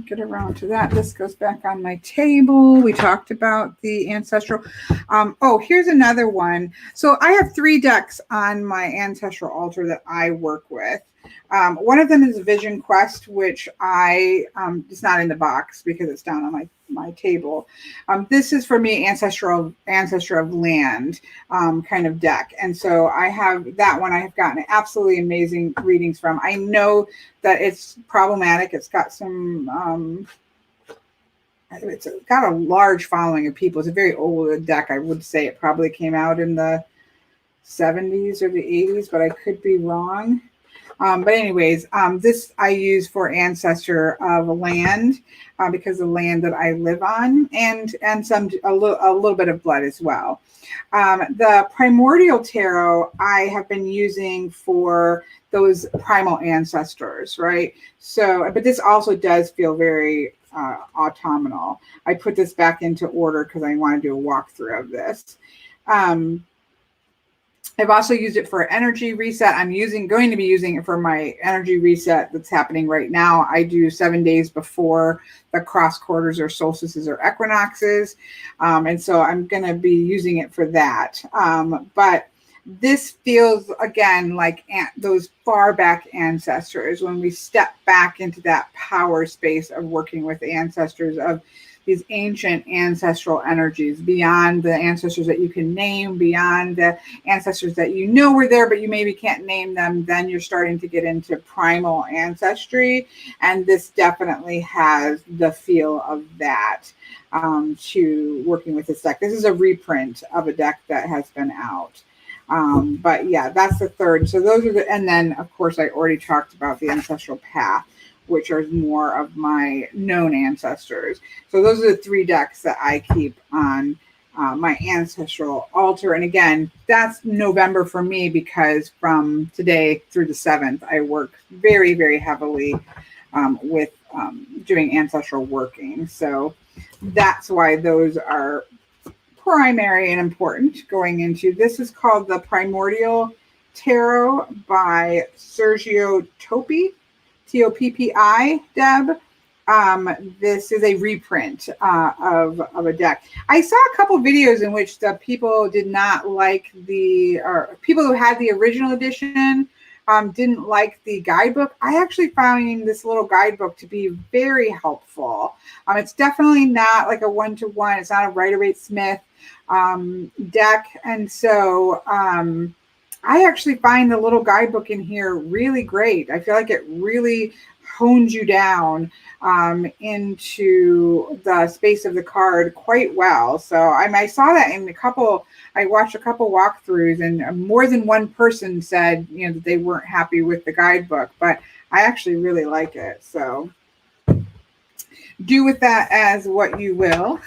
get around to that. This goes back on my table. We talked about the ancestral. Here's another one. So I have 3 decks on my ancestral altar that I work with. One of them is Vision Quest, which it's not in the box because it's down on my table. This is for me Ancestor of Land kind of deck. And so I have that one. I have gotten absolutely amazing readings from. I know that it's problematic. It's got some, it's got a large following of people. It's a very old deck. I would say it probably came out in the 70s or the 80s, but I could be wrong. But anyways, this I use for Ancestor of Land because the land that I live on, and a little bit of blood as well. The Primordial Tarot I have been using for those primal ancestors, right? So, but this also does feel very autumnal. I put this back into order because I want to do a walkthrough of this. I've also used it for energy reset. I'm going to be using it for my energy reset that's happening right now. I do 7 days before the cross quarters or solstices or equinoxes. And so I'm going to be using it for that. But this feels, again, like those far back ancestors, when we step back into that power space of working with ancestors, of these ancient ancestral energies, beyond the ancestors that you can name, beyond the ancestors that you know were there, but you maybe can't name them. Then you're starting to get into primal ancestry. And this definitely has the feel of that to working with this deck. This is a reprint of a deck that has been out. But yeah, that's the third. So those are and then of course I already talked about the ancestral path, which are more of my known ancestors. So those are the 3 decks that I keep on my ancestral altar. And again, that's November for me, because from today through the 7th, I work very, very heavily with doing ancestral working. So that's why those are primary and important going into. This is called the Primordial Tarot by Sergio Toppi, Toppi, Deb. This is a reprint of a deck. I saw a couple videos in which the people did not like or people who had the original edition didn't like the guidebook. I actually found this little guidebook to be very helpful. It's definitely not like a one-to-one. It's not a Rider-Waite-Smith deck. And so I actually find the little guidebook in here really great. I feel like it really hones you down into the space of the card quite well. So I saw that in I watched a couple walkthroughs, and more than one person said, that they weren't happy with the guidebook, but I actually really like it. So do with that as what you will.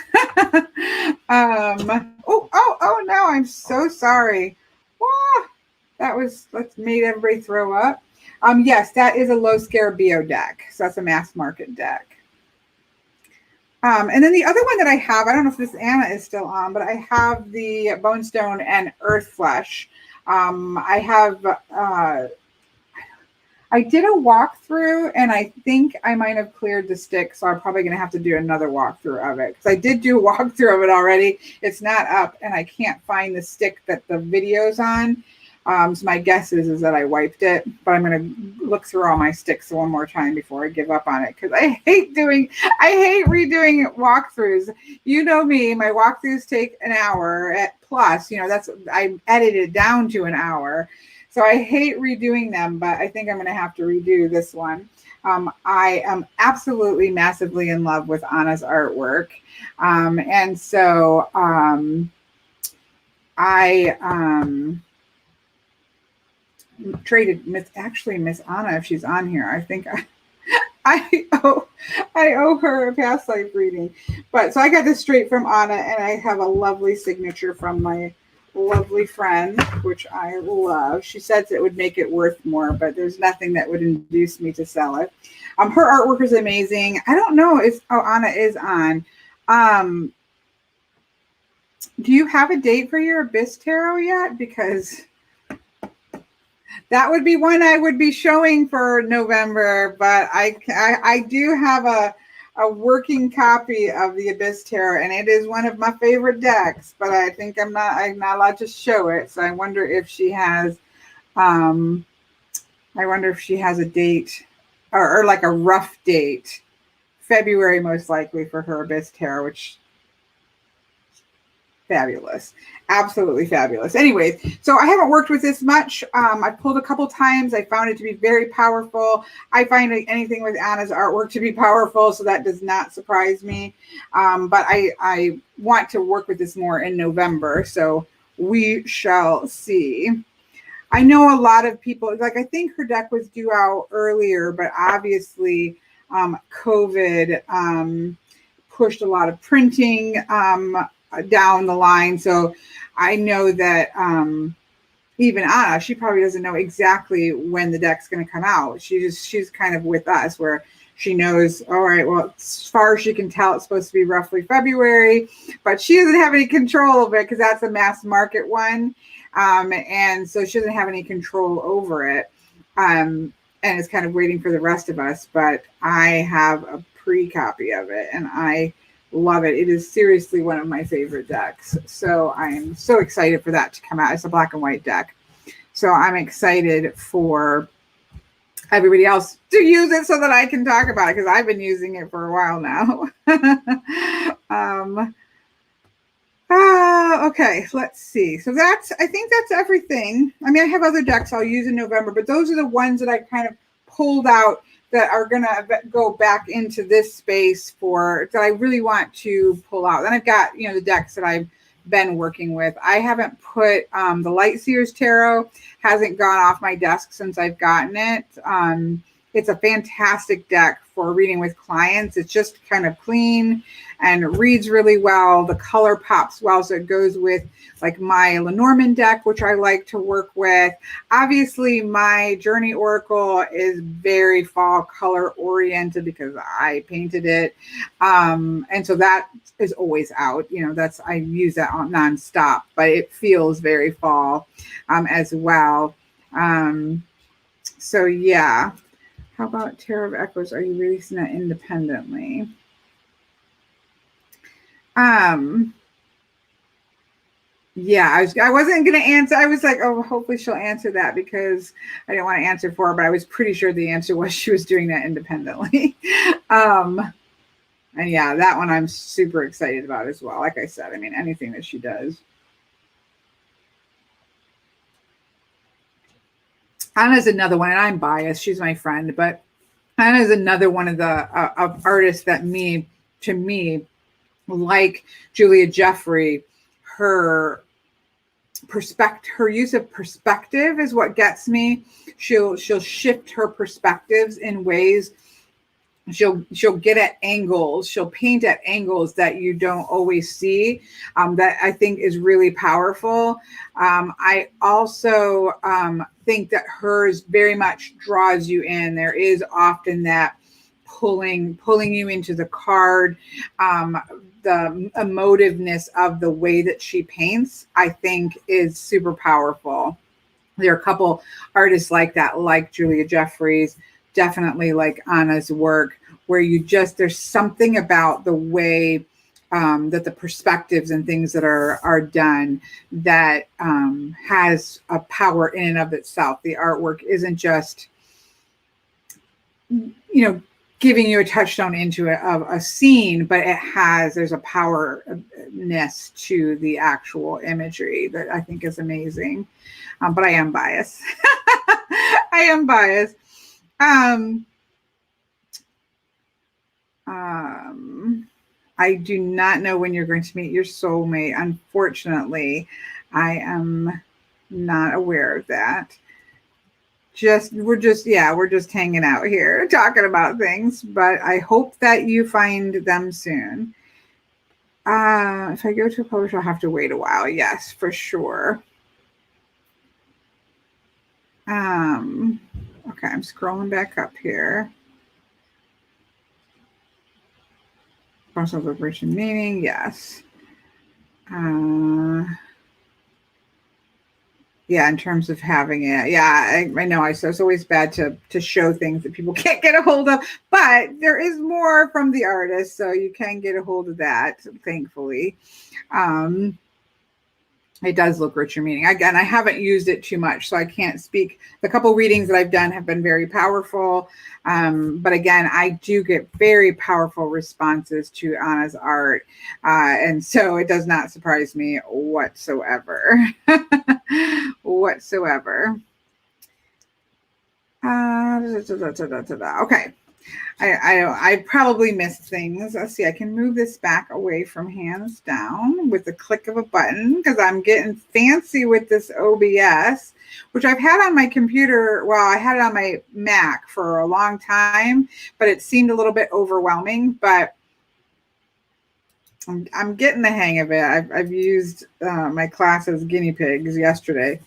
Oh, no, I'm so sorry. Wah, that's made everybody throw up. Yes, that is a low Scarabeo deck. So that's a mass market deck. And then the other one that I have, I don't know if this Anna is still on, but I have the Bonestone and Earth Flesh. I did a walkthrough, and I think I might have cleared the stick, so I'm probably going to have to do another walkthrough of it, because I did do a walkthrough of it already. It's not up, and I can't find the stick that the video's on. So my guess is that I wiped it, but I'm going to look through all my sticks one more time before I give up on it, because I hate redoing walkthroughs. You know me, my walkthroughs take an hour at plus. I edit it down to an hour. So I hate redoing them, but I think I'm going to have to redo this one. I am absolutely massively in love with Anna's artwork. And so I traded Miss Anna, if she's on here. I think I owe her a past life reading. But so I got this straight from Anna, and I have a lovely signature from my lovely friend, which I love. She says it would make it worth more, but there's nothing that would induce me to sell it. Her artwork is amazing. I don't know if Anna is on. Do you have a date for your Abyss Tarot yet? Because that would be one I would be showing for November, but I do have a working copy of the Abyss Tarot, and it is one of my favorite decks, but I think I'm not allowed to show it. So I wonder if she has a date or like a rough date. February most likely for her Abyss Tarot, which fabulous. Absolutely fabulous. Anyways, so I haven't worked with this much. I pulled a couple times. I found it to be very powerful. I find anything with Anna's artwork to be powerful, so that does not surprise me. But I want to work with this more in November, so we shall see. I know a lot of people, I think her deck was due out earlier, but obviously COVID pushed a lot of printing down the line. So I know that even Anna, she probably doesn't know exactly when the deck's going to come out. She's kind of with us, where she knows, all right, well, as far as she can tell, it's supposed to be roughly February, but she doesn't have any control of it because that's a mass market one. And so she doesn't have any control over it. And is kind of waiting for the rest of us, but I have a pre-copy of it and I love it. It is seriously one of my favorite decks. So I am so excited for that to come out. It's a black and white deck. So I'm excited for everybody else to use it so that I can talk about it because I've been using it for a while now. Okay, let's see. So I think that's everything. I mean, I have other decks I'll use in November, but those are the ones that I kind of pulled out that are going to go back into this space that I really want to pull out. Then I've got, the decks that I've been working with. I haven't put the Lightseers Tarot, hasn't gone off my desk since I've gotten it. It's a fantastic deck for reading with clients. It's just kind of clean and reads really well. The color pops well, so it goes with like my Lenormand deck, which I like to work with. Obviously, my Journey Oracle is very fall color oriented because I painted it. And so that is always out. I use that on nonstop, but it feels very fall as well. So yeah. How about Tarot of Echoes? Are you releasing that independently? Yeah, I wasn't going to answer. I was like, oh, hopefully she'll answer that because I didn't want to answer for her, but I was pretty sure the answer was she was doing that independently. And yeah, that one I'm super excited about as well. Like I said, I mean, anything that she does. Anna's another one, and I'm biased. She's my friend, but Anna's another one of the artists that to me, like Julia Jeffrey, her use of perspective is what gets me. She'll shift her perspectives in ways. She'll get at angles. She'll paint at angles that you don't always see. That I think is really powerful. I also think that hers very much draws you in. There is often that pulling you into the card. The emotiveness of the way that she paints, I think, is super powerful. There are a couple artists like that, like Julia Jeffries, definitely like Anna's work, where there's something about the way that the perspectives and things that are done that has a power in and of itself. The artwork isn't just, giving you a touchstone into a scene, but there's a powerness to the actual imagery that I think is amazing. But I am biased. I am biased. I do not know when you're going to meet your soulmate. Unfortunately, I am not aware of that. We're just hanging out here talking about things, but I hope that you find them soon. If I go to a publisher, I'll have to wait a while. Yes, for sure. Okay, I'm scrolling back up here. Personal vibration meaning, yes. Yeah, in terms of having it. Yeah, I know. So it's always bad to show things that people can't get a hold of, but there is more from the artist, so you can get a hold of that, thankfully. It does look richer meaning. Again, I haven't used it too much, so I can't speak. The couple readings that I've done have been very powerful. But again, I do get very powerful responses to Anna's art. And so it does not surprise me whatsoever. Whatsoever. Okay. I probably missed things. Let's see. I can move this back away from hands down with the click of a button because I'm getting fancy with this OBS, which I've had on my computer. Well, I had it on my Mac for a long time, but it seemed a little bit overwhelming. But I'm getting the hang of it. I've used my class as guinea pigs yesterday.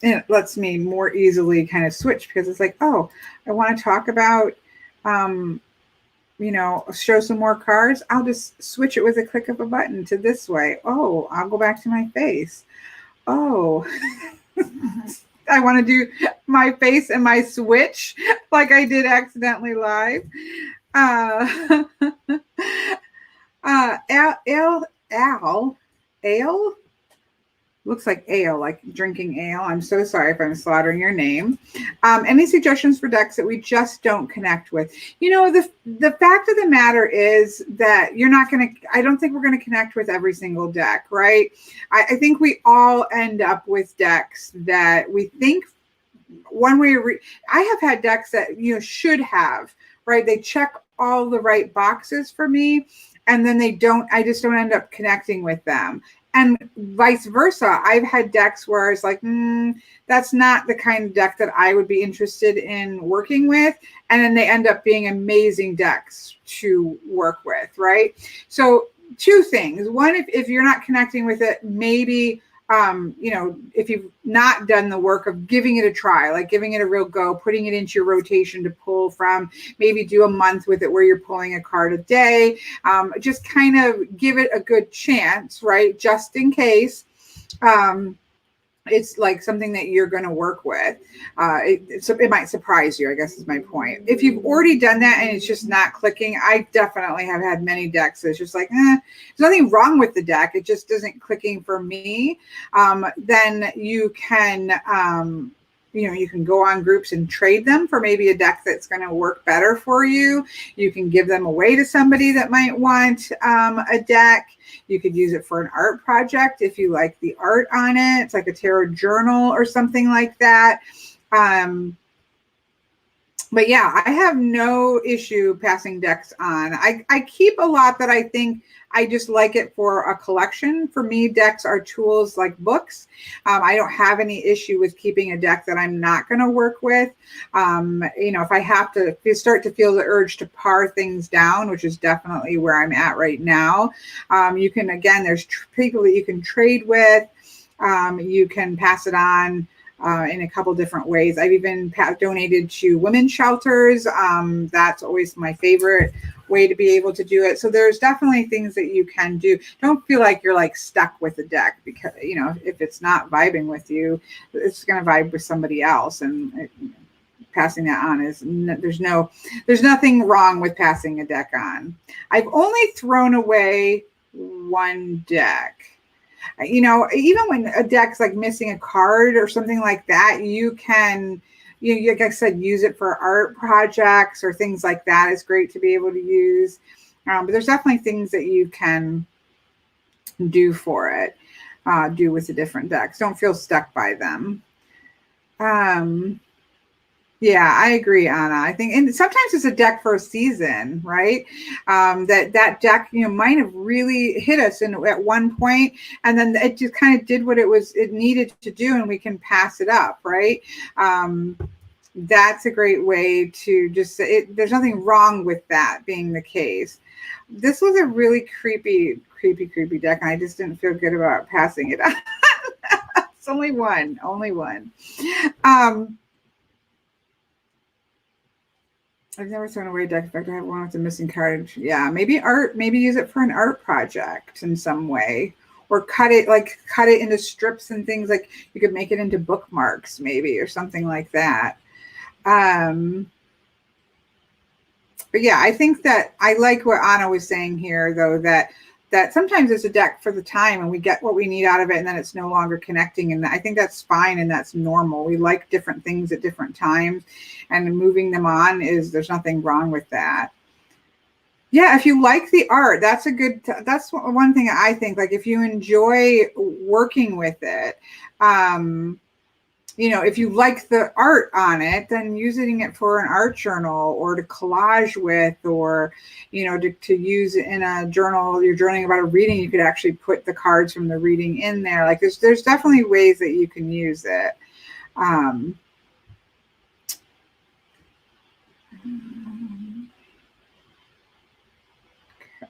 And it lets me more easily kind of switch because it's like, oh, I want to talk about you know, show some more cards, I'll just switch it with a click of a button to this way. Oh, I'll go back to my face. Oh, I want to do my face and my switch like I did accidentally live. Uh, Ale, looks like ale, like drinking ale. I'm so sorry if I'm slaughtering your name. Any suggestions for decks that we just don't connect with? You know, the fact of the matter is that you're not going to, I don't think we're going to connect with every single deck, right? I think we all end up with decks that we think one way, I have had decks that, you know, should have, right? They check all the right boxes for me, and then I just don't end up connecting with them. And vice versa. I've had decks where it's like, that's not the kind of deck that I would be interested in working with. And then they end up being amazing decks to work with, right? So two things. One, if you're not connecting with it, maybe, you know, if you've not done the work of giving it a try, like giving it a real go, putting it into your rotation to pull from, maybe do a month with it where you're pulling a card a day, just kind of give it a good chance, right? Just in case. It's like something that you're going to work with. It might surprise you, I guess is my point. If you've already done that and it's just not clicking, I definitely have had many decks that's just like, there's nothing wrong with the deck. It just isn't clicking for me. Then you can, you know, you can go on groups and trade them for maybe a deck that's going to work better for you. You can give them away to somebody that might want a deck. You could use it for an art project if you like the art on it. It's like a tarot journal or something like that. But yeah, I have no issue passing decks on. I keep a lot that I think I just like it for a collection. For me, decks are tools like books. I don't have any issue with keeping a deck that I'm not going to work with. You know, if I have to start to feel the urge to par things down, which is definitely where I'm at right now, you can, again, there's people that you can trade with. You can pass it on in a couple different ways. I've even donated to women's shelters. That's always my favorite way to be able to do it. So there's definitely things that you can do. Don't feel like you're like stuck with the deck, because, you know, if it's not vibing with you, it's going to vibe with somebody else. And passing that on is, there's nothing wrong with passing a deck on. I've only thrown away one deck. You know, even when a deck's like missing a card or something like that, you can, you know, like I said, use it for art projects or things like that. It's great to be able to use. But there's definitely things that you can do for it, do with the different decks. Don't feel stuck by them. Yeah, I agree, Anna. I think, and sometimes it's a deck for a season, right? That deck, you know, might have really hit us at one point, and then it just kind of did what it needed to do, and we can pass it up, right? That's a great way to just there's nothing wrong with that being the case. This was a really creepy deck, and I just didn't feel good about passing it on. It's only one. I've never thrown away a deck. In fact, I have one with a missing card. Yeah, maybe art. Maybe use it for an art project in some way, or cut it into strips and things. Like you could make it into bookmarks, maybe, or something like that. But yeah, I think that I like what Anna was saying here, though, that sometimes it's a deck for the time and we get what we need out of it, and then it's no longer connecting. And I think that's fine and that's normal. We like different things at different times, and moving them on there's nothing wrong with that. Yeah, if you like the art, that's one thing I think, like if you enjoy working with it, you know, if you like the art on it, then using it for an art journal or to collage with, or, you know, to use in a journal, you're journaling about a reading, you could actually put the cards from the reading in there. Like there's definitely ways that you can use it.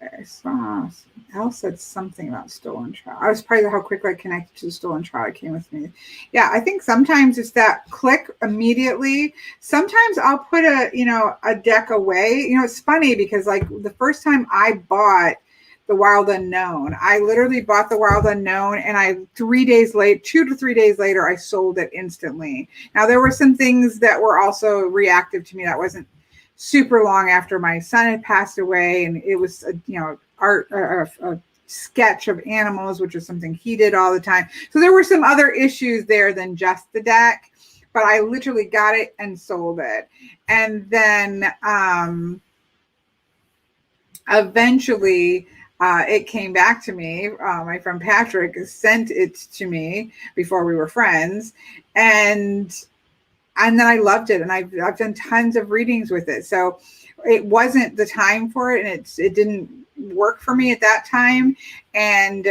Okay, I saw Elle said something about stolen child. I was surprised at how quickly I connected to the stolen child. It came with me. Yeah, I think sometimes it's that click immediately. Sometimes I'll put a deck away. It's funny because like the first time I bought the Wild Unknown, I literally bought the Wild Unknown, and 2 to 3 days later, I sold it instantly. Now there were some things that were also reactive to me. That wasn't super long after my son had passed away, and it was a sketch of animals, which was something he did all the time. So there were some other issues there than just the deck, but I literally got it and sold it. And then eventually it came back to me. My friend Patrick sent it to me before we were friends, and then I loved it, and I've done tons of readings with it. So it wasn't the time for it, and it didn't work for me at that time. And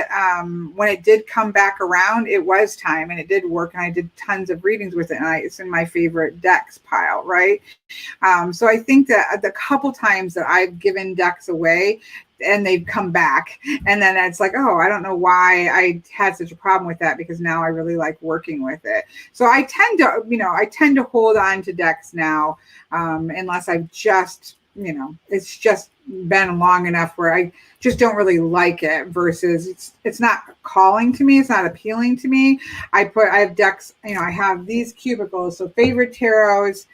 when it did come back around, it was time, and it did work, and I did tons of readings with it, and it's in my favorite decks pile, right? So I think that the couple times that I've given decks away and they've come back, and then it's like, oh, I don't know why I had such a problem with that, because now I really like working with it. So I tend to hold on to decks now, unless I've just, it's just been long enough where I just don't really like it, versus it's not calling to me. It's not appealing to me. I have decks, I have these cubicles. So favorite tarots,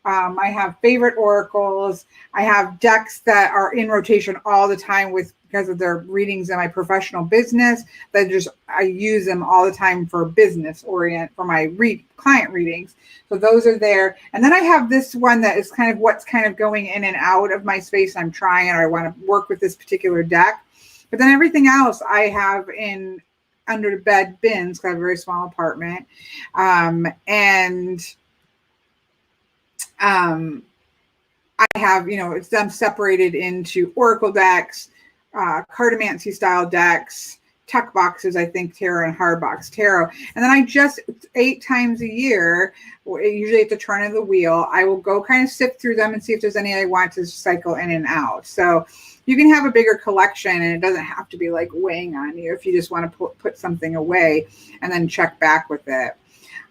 I have favorite oracles. I have decks that are in rotation all the time because of their readings in my professional business. I use them all the time for for my client readings. So those are there. And then I have this one that is kind of what's kind of going in and out of my space. I'm trying, or I want to work with this particular deck. But then everything else I have in under the bed bins, because I have a very small apartment. I have, it's them separated into oracle decks, cartomancy style decks, tuck boxes, I think, tarot, and hard box tarot. And then I just 8 times a year, usually at the turn of the wheel, I will go kind of sift through them and see if there's any I want to cycle in and out. So you can have a bigger collection, and it doesn't have to be like weighing on you if you just want to put something away and then check back with it.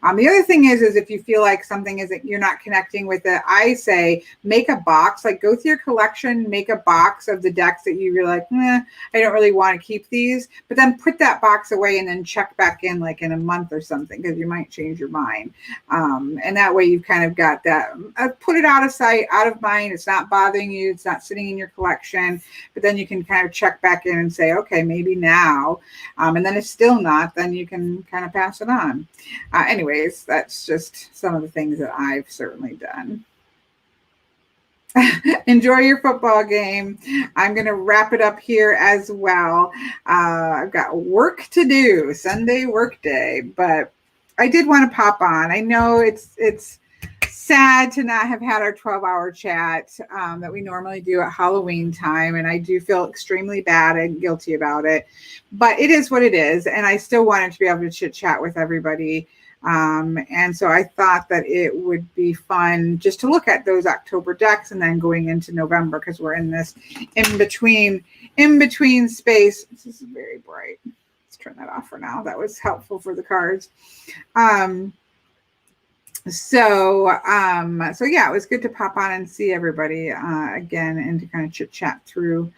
The other thing is if you feel like something you're not connecting with it, I say make a box, like go through your collection, make a box of the decks that you're like, I don't really want to keep these, but then put that box away and then check back in like in a month or something, because you might change your mind. And that way you've kind of got that, put it out of sight, out of mind. It's not bothering you. It's not sitting in your collection, but then you can kind of check back in and say, okay, maybe now. And then it's still not, then you can kind of pass it on. Anyways, that's just some of the things that I've certainly done. Enjoy your football game. I'm going to wrap it up here as well. I've got work to do, Sunday work day, but I did want to pop on. I know it's sad to not have had our 12-hour chat that we normally do at Halloween time, and I do feel extremely bad and guilty about it, but it is what it is, and I still wanted to be able to chit chat with everybody. And so I thought that it would be fun just to look at those October decks, and then going into November, because we're in this in between space. This is very bright. Let's turn that off for now. That was helpful for the cards. So yeah, it was good to pop on and see everybody again, and to kind of chit chat through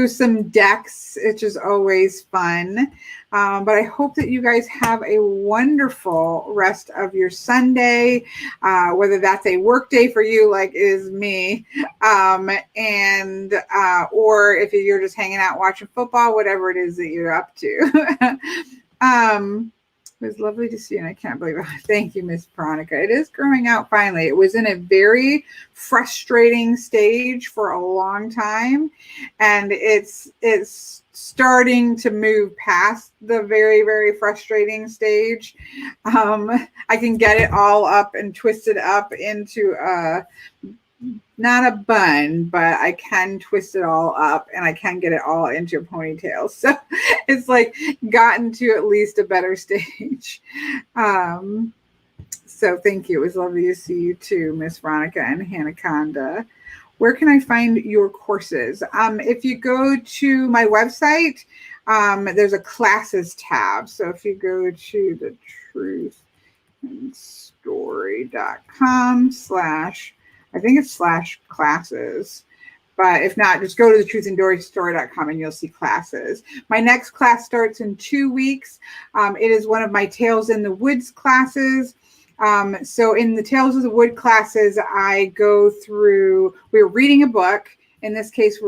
some decks, which is always fun. But I hope that you guys have a wonderful rest of your Sunday, whether that's a work day for you, like is me, or if you're just hanging out watching football, whatever it is that you're up to. It was lovely to see, and I can't believe it. Thank you, Miss Veronica. It is growing out finally. It was in a very frustrating stage for a long time, and it's starting to move past the very, very frustrating stage. I can get it all up and twisted up into not a bun, but I can twist it all up, and I can get it all into a ponytail. So it's like gotten to at least a better stage. So thank you. It was lovely to see you too, Miss Veronica and Hanaconda. where can I find your courses? If you go to my website, there's a classes tab. So if you go to the truthandstory.com / I think it's / classes. But if not, just go to the truthandstory.com and you'll see classes. My next class starts in 2 weeks. It is one of my Tales in the Woods classes. So in the Tales of the Wood classes, I go through, we're reading a book. In this case,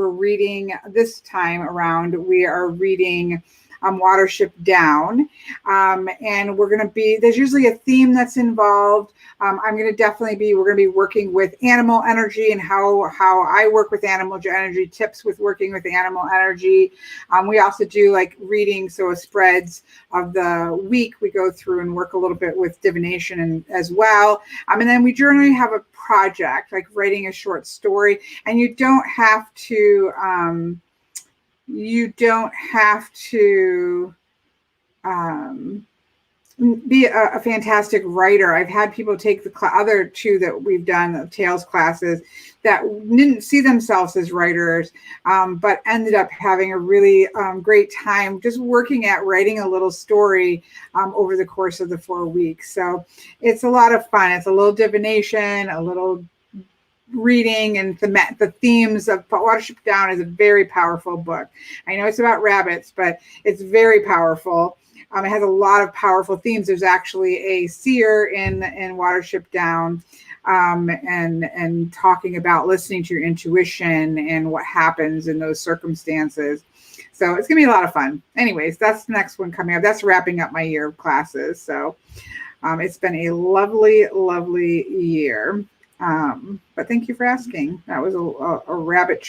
this time around, we are reading Watership Down. And there's usually a theme that's involved. We're going to be working with animal energy and how I work with animal energy, tips with working with animal energy. We also do like reading, so spreads of the week. We go through and work a little bit with divination as well. And then we generally have a project, like writing a short story, and you don't have to be a fantastic writer. I've had people take the other two that we've done, the Tales classes, that didn't see themselves as writers, but ended up having a really great time just working at writing a little story over the course of the 4 weeks. So it's a lot of fun. It's a little divination, a little reading, and the themes of Watership Down is a very powerful book. I know it's about rabbits, but it's very powerful. It has a lot of powerful themes. There's actually a seer in Watership Down, and talking about listening to your intuition and what happens in those circumstances. So it's gonna be a lot of fun. Anyways, that's the next one coming up. That's wrapping up my year of classes. So it's been a lovely, lovely year. But thank you for asking. That was a rabbit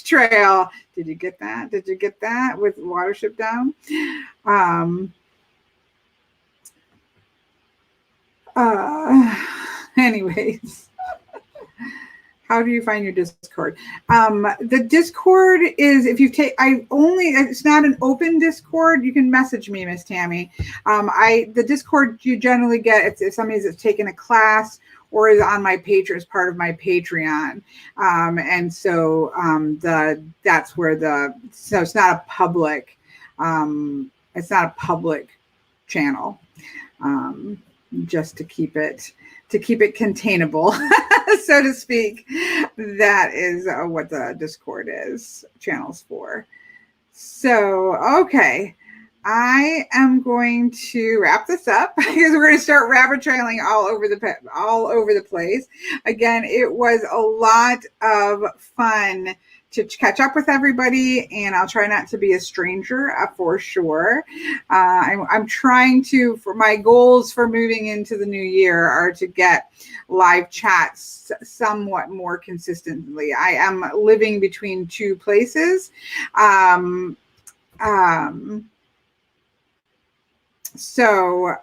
trail. Did you get that? Did you get that with Watership Down? Anyways, how do you find your Discord? The Discord is, it's not an open Discord. You can message me, Miss Tammy. The Discord you generally get if somebody's taken a class or is on my Patreon, as part of my Patreon. And so that's where so it's not a public, channel, just to keep it containable, so to speak. That is what the Discord channel's for. So, okay. I am going to wrap this up because we're going to start rabbit trailing all over the place. Again, it was a lot of fun to catch up with everybody, and I'll try not to be a stranger for sure. I'm trying to, for my goals for moving into the new year are to get live chats somewhat more consistently. I am living between 2 places. So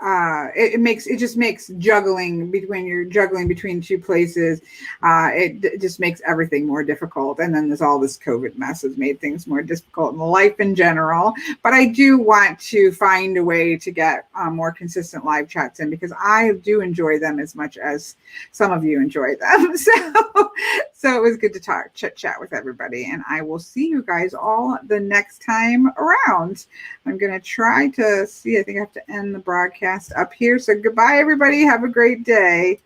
it just makes juggling between 2 places. It just makes everything more difficult. And then there's all this COVID mess has made things more difficult in life in general. But I do want to find a way to get more consistent live chats in, because I do enjoy them as much as some of you enjoy them. So it was good to chit chat with everybody, and I will see you guys all the next time around. I'm going to try to see, I think I have to end the broadcast up here. So goodbye, everybody. Have a great day.